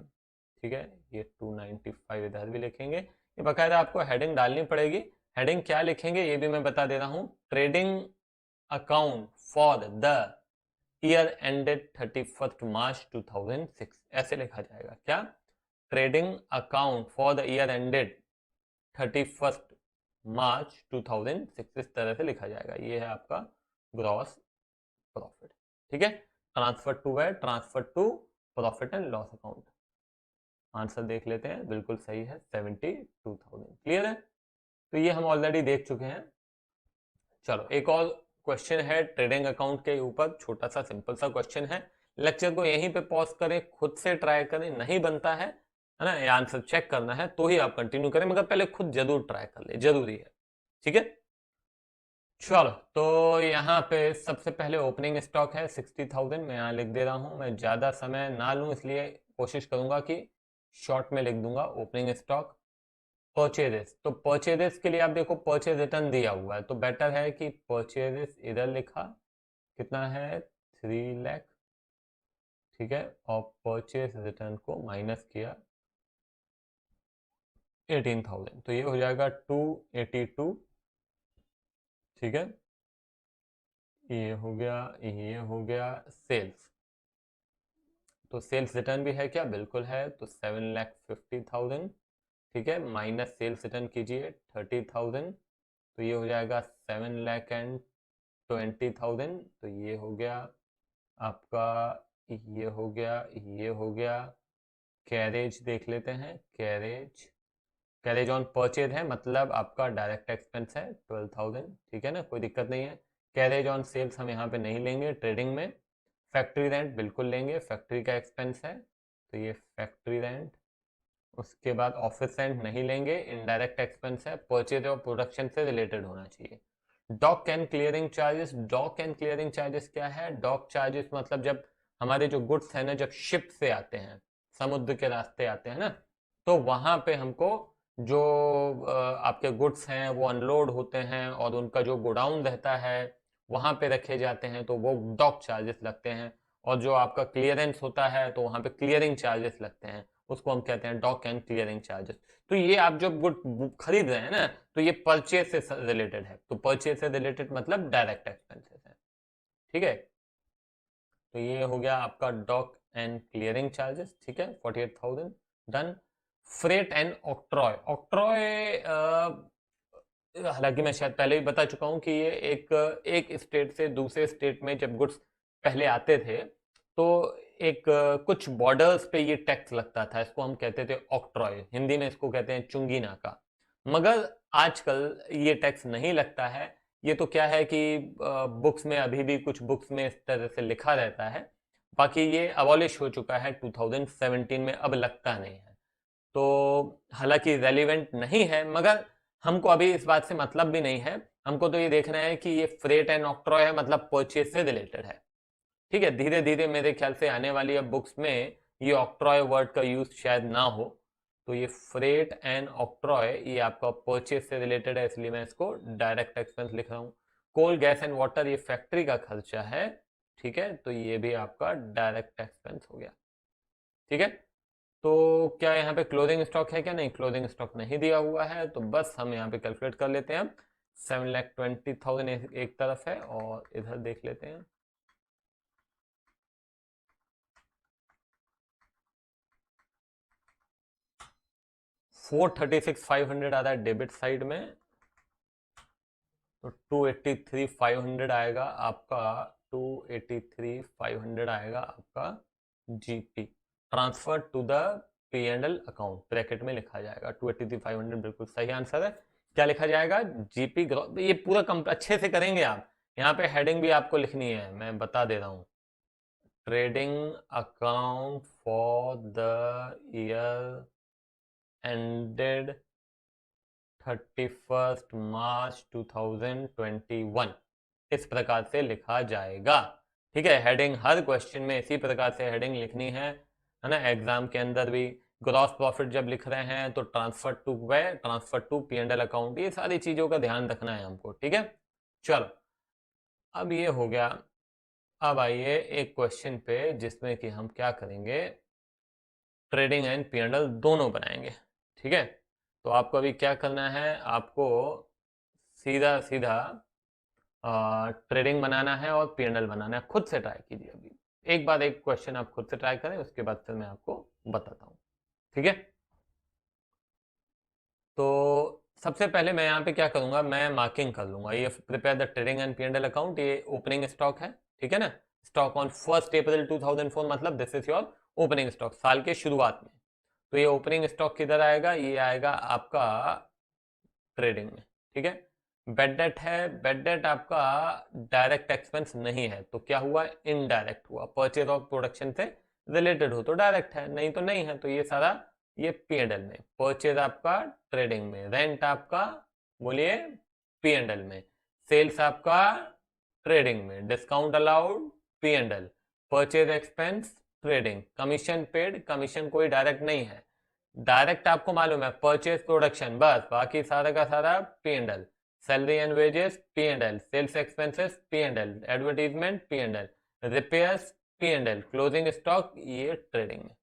ठीक है। ये 295 इधर भी लिखेंगे। ये बाकायदा आपको हेडिंग डालनी पड़ेगी। हेडिंग क्या लिखेंगे ये भी मैं बता दे रहा हूँ। Trading account for the year ended 31 मार्च 2006, ऐसे लिखा जाएगा। क्या, trading account for the year ended 31 मार्च 2006, इस तरह से लिखा जाएगा। ये है आपका ग्रॉस प्रॉफिट, ठीक है। ट्रांसफर टू है, transfer to profit and loss account. Answer देख लेते हैं, बिल्कुल सही है 72,000। क्लियर है, तो ये हम ऑलरेडी देख चुके हैं। चलो एक और क्वेश्चन है ट्रेडिंग अकाउंट के ऊपर, छोटा सा सिंपल सा क्वेश्चन है। लेक्चर को यहीं पे पॉज करें, खुद से ट्राई करें, नहीं बनता है ना, ये आंसर चेक करना है तो ही आप कंटिन्यू करें, मगर पहले खुद जरूर ट्राई कर ले, जरूरी है, ठीक है। चलो तो यहाँ पे सबसे पहले ओपनिंग स्टॉक है 60,000, मैं यहाँ लिख दे रहा हूँ। मैं ज़्यादा समय ना लूँ, इसलिए कोशिश करूंगा कि शॉर्ट में लिख दूंगा ओपनिंग स्टॉक। परचेजेस, तो परचेजेस के लिए आप देखो परचेज रिटर्न दिया हुआ है, तो बेटर है कि परचेजेस इधर लिखा, कितना है 3 लाख, ठीक है। और परचेज रिटर्न को माइनस किया 18,000, तो ये हो जाएगा 282, ठीक है। ये हो गया, ये हो गया सेल्स। तो सेल्स रिटर्न भी है क्या, बिल्कुल है, तो 7,50,000, ठीक है। माइनस सेल्स रिटर्न कीजिए 30,000, तो ये हो जाएगा 7,20,000, तो ये हो गया आपका, ये हो गया, ये हो गया। कैरेज देख लेते हैं, कैरेज, कैरेज ऑन परचेज है, मतलब आपका डायरेक्ट एक्सपेंस है 12,000, ठीक है ना, कोई दिक्कत नहीं है। कैरेज ऑन सेल्स हम यहाँ पे नहीं लेंगे ट्रेडिंग में। फैक्ट्री रेंट बिल्कुल लेंगे, फैक्ट्री का एक्सपेंस है, तो ये फैक्ट्री रेंट। उसके बाद ऑफिस रेंट नहीं लेंगे, इनडायरेक्ट एक्सपेंस है, परचेज और प्रोडक्शन से रिलेटेड होना चाहिए। Dock and clearing charges, dock and clearing charges क्या है, डॉक चार्जेस मतलब जब हमारे जो गुड्स है ना, जब शिप से आते हैं, समुद्र के रास्ते आते हैं ना, तो वहां पे हमको जो आपके गुड्स हैं वो अनलोड होते हैं और उनका जो गोडाउन रहता है वहां पे रखे जाते हैं, तो वो डॉक चार्जेस लगते हैं। और जो आपका क्लियरेंस होता है तो वहां पे क्लियरिंग चार्जेस लगते हैं, उसको हम कहते हैं डॉक एंड क्लियरिंग चार्जेस। तो ये आप जो गुड खरीद रहे हैं ना, तो ये परचेज से रिलेटेड है, तो परचेज से रिलेटेड मतलब डायरेक्ट एक्सपेंसेस है, ठीक है। तो ये हो गया आपका डॉक एंड क्लियरिंग चार्जेस, ठीक है, 48,000 done. Freight and octroi, octroi हालांकि मैं शायद पहले भी बता चुका हूं कि ये एक स्टेट से दूसरे स्टेट में जब गुड्स पहले आते थे तो एक कुछ बॉर्डर्स पे ये टैक्स लगता था, इसको हम कहते थे ऑक्ट्रॉय, हिंदी में इसको कहते हैं चुंगी नाका। मगर आजकल ये टैक्स नहीं लगता है। ये तो क्या है कि बुक्स में अभी भी कुछ बुक्स में इस तरह से लिखा रहता है, बाकी ये अबॉलिश हो चुका है 2017 में, अब लगता नहीं है। तो हालांकि रेलिवेंट नहीं है, मगर हमको अभी इस बात से मतलब भी नहीं है, हमको तो ये देखना है कि ये फ्रेट एंड ऑक्ट्रॉय है मतलब परचेज से रिलेटेड है, ठीक है। धीरे धीरे मेरे ख्याल से आने वाली अब बुक्स में ये ऑक्ट्रॉय वर्ड का यूज शायद ना हो, तो ये फ्रेट एंड ऑक्ट्रॉय ये आपका परचेज से रिलेटेड है, इसलिए मैं इसको डायरेक्ट एक्सपेंस लिख रहा हूँ। कोल गैस एंड वाटर ये फैक्ट्री का खर्चा है, ठीक है, तो ये भी आपका डायरेक्ट एक्सपेंस हो गया, ठीक है। तो क्या यहाँ पे क्लोजिंग स्टॉक है क्या? नहीं, क्लोजिंग स्टॉक नहीं दिया हुआ है, तो बस हम यहाँ पे कैलकुलेट कर लेते हैं। 7,20,000 एक तरफ है और इधर देख लेते हैं। $436,500 आ रहा है डेबिट साइड में, तो 283,500 आएगा आपका, 283,500 आएगा आपका GP transfer to the P and L account, bracket में लिखा जाएगा 283,500, बिल्कुल सही आंसर है। क्या लिखा जाएगा? GP growth. ये पूरा अच्छे से करेंगे आप। यहाँ पे हेडिंग भी आपको लिखनी है, मैं बता दे रहा हूँ। Trading account for the year ended 31 मार्च 2021, इस प्रकार से लिखा जाएगा, ठीक है। हेडिंग हर क्वेश्चन में इसी प्रकार से हेडिंग लिखनी है ना। एग्जाम के अंदर भी ग्रॉस प्रॉफिट जब लिख रहे हैं तो transfer to way, transfer to P and L account, ये सारी चीजों का ध्यान रखना है हमको, ठीक है। चलो, अब ये हो गया। अब आइए एक क्वेश्चन पे जिसमें कि हम क्या करेंगे, trading and P and L दोनों बनाएंगे, ठीक है। तो आपको अभी क्या करना है, आपको सीधा सीधा ट्रेडिंग बनाना है और पी एंड एल बनाना है। खुद से ट्राई कीजिए, अभी एक बार एक क्वेश्चन आप खुद से ट्राई करें, उसके बाद फिर मैं आपको बताता हूँ, ठीक है। तो सबसे पहले मैं यहाँ पे क्या करूंगा, मैं मार्किंग कर लूंगा। ये prepare the trading and P and L account, ये ओपनिंग स्टॉक है, ठीक है ना। स्टॉक ऑन 1 अप्रैल 2004, मतलब this is your opening stock, साल के शुरुआत में। तो ये ओपनिंग स्टॉक किधर आएगा? ये आएगा आपका ट्रेडिंग में, ठीक है। बेड डेट है, बेड डेट आपका डायरेक्ट एक्सपेंस नहीं है, तो क्या हुआ? इनडायरेक्ट हुआ। परचेज ऑफ प्रोडक्शन से रिलेटेड हो तो डायरेक्ट है, नहीं तो नहीं है, तो ये सारा ये पी एंड एल में। परचेज आपका ट्रेडिंग में, रेंट आपका बोलिए पी एंड एल में, सेल्स आपका ट्रेडिंग में, discount allowed P and L, purchase expense trading, commission paid, commission कोई डायरेक्ट नहीं है। डायरेक्ट आपको मालूम है परचेज प्रोडक्शन, बस, बाकी सारा का सारा P and L. Salary and wages P and L, sales expenses P and L, advertisement P and L, repairs P and L, closing stock ये ट्रेडिंग में,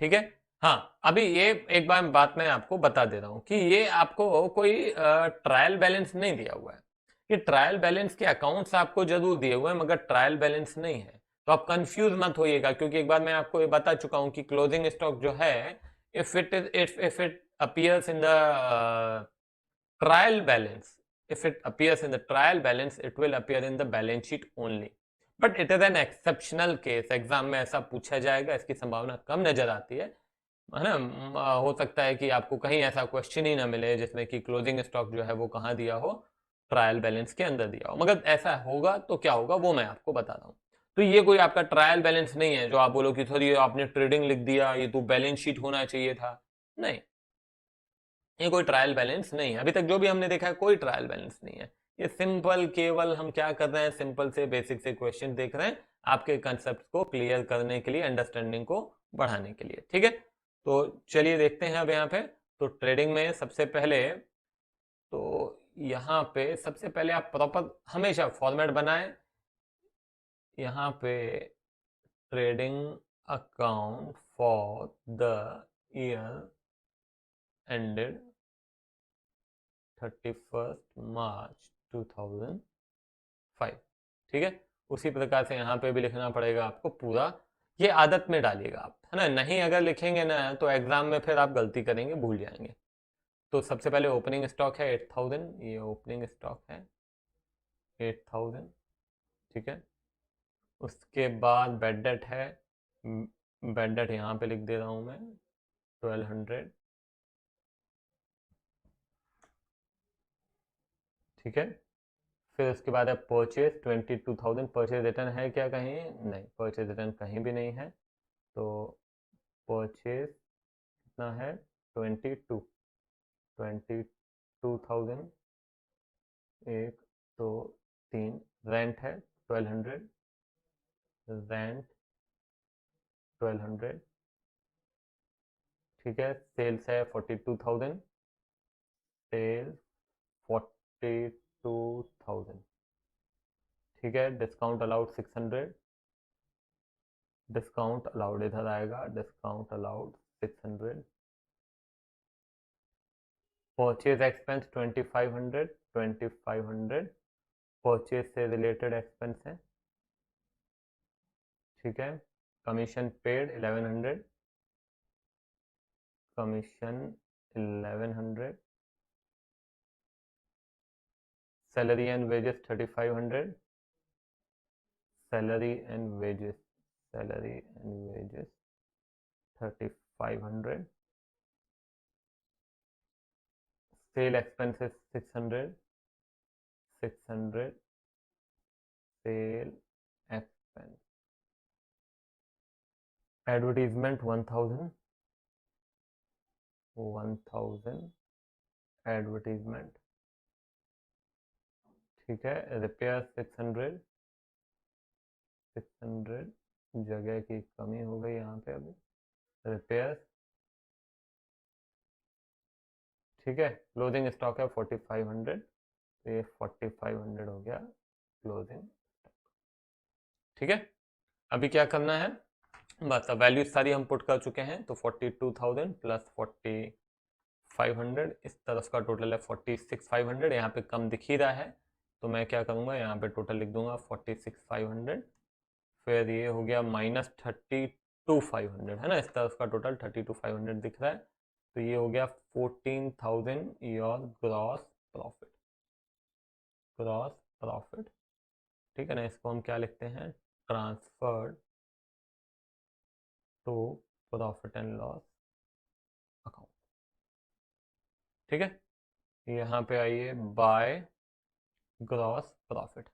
ठीक है। हाँ, अभी ये एक बार बात मैं आपको बता दे रहा हूँ कि ये आपको कोई ट्रायल बैलेंस नहीं दिया हुआ है। ये ट्रायल बैलेंस के अकाउंट्स आपको जरूर दिए हुए हैं, मगर ट्रायल बैलेंस नहीं है, तो आप कंफ्यूज मत होइएगा, क्योंकि एक बार मैं आपको ये बता चुका हूँ कि क्लोजिंग स्टॉक जो है, if it appears in the trial balance, if it appears in the trial balance, it will appear in the balance sheet only, but it is an exceptional case। Exam में ऐसा पूछा जाएगा, इसकी संभावना कम नजर आती है ना। हो सकता है कि आपको कहीं ऐसा क्वेश्चन ही ना मिले जिसमें कि क्लोजिंग स्टॉक जो है वो कहाँ दिया हो, ट्रायल बैलेंस के अंदर दिया हो। मगर ऐसा होगा तो क्या होगा वो मैं आपको बता रहा हूँ। तो ये कोई आपका ट्रायल बैलेंस नहीं है जो आप बोलो कि सर ये आपने ट्रेडिंग लिख दिया, ये तो बैलेंस शीट होना चाहिए था। नहीं, ये कोई ट्रायल बैलेंस नहीं है। अभी तक जो भी हमने देखा है कोई ट्रायल बैलेंस नहीं है। ये सिंपल, केवल हम क्या कर रहे हैं, सिंपल से बेसिक से क्वेश्चन देख रहे हैं आपके कंसेप्ट को क्लियर करने के लिए, अंडरस्टैंडिंग को बढ़ाने के लिए, ठीक है। तो चलिए देखते हैं अब यहाँ पे। तो ट्रेडिंग में सबसे पहले, तो यहाँ पे सबसे पहले आप प्रॉपर हमेशा फॉर्मेट बनाएं। यहाँ पे trading account for the year ended 31st March 2005। ठीक है, उसी प्रकार से यहाँ पे भी लिखना पड़ेगा आपको पूरा। ये आदत में डालिएगा आप, है ना, नहीं अगर लिखेंगे ना तो एग्जाम में फिर आप गलती करेंगे, भूल जाएंगे। तो सबसे पहले ओपनिंग स्टॉक है 8000, ये ओपनिंग स्टॉक है 8000। ठीक है, उसके बाद बेड डेट है, बेड डेट यहाँ पे लिख दे रहा हूँ मैं 1200। ठीक है, फिर उसके बाद है परचेज 22000। परचेज रिटर्न है क्या कहीं? नहीं, परचेज रिटर्न कहीं भी नहीं है। तो परचेज कितना है? 22,000। एक, दो, तीन। रेंट है 1200, रेंट 1200। ठीक है, सेल्स है 42,000, सेल 42,000। ठीक है, डिस्काउंट अलाउड 600, डिस्काउंट अलाउड इधर आएगा, discount allowed 600। Purchase expense 2500, 2500 purchase से रिलेटेड एक्सपेंस है। ठीक है, commission paid 1100, commission 1100। Salary and wages 3500, salary and wages, salary and wages 3500। Sale expenses 600, 600 sale expense. Advertisement 1000, 1000 advertisement. ठीक है, रिपेयर 600, 600 जगह की कमी हो गई यहाँ पे अभी, रिपेयर। ठीक है, क्लोजिंग स्टॉक है 4500, तो ये 4500 हो गया क्लोजिंग स्टॉक। ठीक है, अभी क्या करना है, बस अब वैल्यूज सारी हम पुट कर चुके हैं। तो 42,000 प्लस 4500, इस तरफ का टोटल है 46,500। यहाँ पे कम दिख ही रहा है, तो मैं क्या करूँगा, यहाँ पे टोटल लिख दूंगा 46,500। फिर ये हो गया माइनस 32,500, है ना, इस तरफ का टोटल 32,500 दिख रहा है। तो ये हो गया 14,000 your gross profit, gross profit. ठीक है ना, इसको हम क्या लिखते हैं, transferred to profit and loss account. ठीक है, यहाँ पे आइए, बाय ग्रॉस प्रॉफिट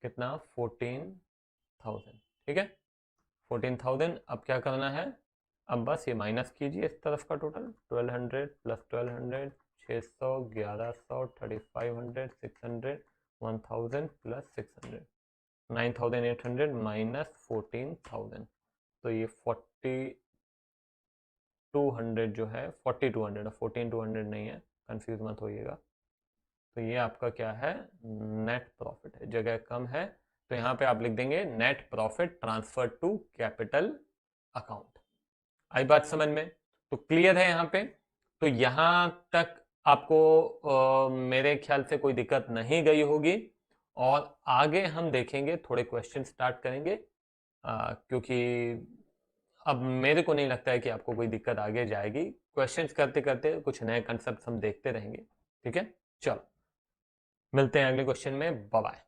कितना, 14,000। ठीक है, 14,000। अब क्या करना है, अब बस ये माइनस कीजिए इस तरफ का टोटल, 1200 प्लस 1200 600, 1100, 3500, 600, 1000 प्लस 600, 9800 माइनस 14,000। तो ये 4200 जो है, 4200, 14200 नहीं है, कंफ्यूज मत होइएगा। तो ये आपका क्या है, नेट प्रॉफिट है, जगह कम है, तो यहाँ पे आप लिख देंगे net profit transfer to capital account. आई बात समझ में? तो क्लियर है यहाँ पे? तो यहाँ तक आपको मेरे ख्याल से कोई दिक्कत नहीं गई होगी, और आगे हम देखेंगे, थोड़े क्वेश्चन स्टार्ट करेंगे, क्योंकि अब मेरे को नहीं लगता है कि आपको कोई दिक्कत आगे जाएगी। क्वेश्चंस करते करते कुछ नए कंसेप्ट हम देखते रहेंगे। ठीक है, चलो मिलते हैं अगले क्वेश्चन में, बाय बाय।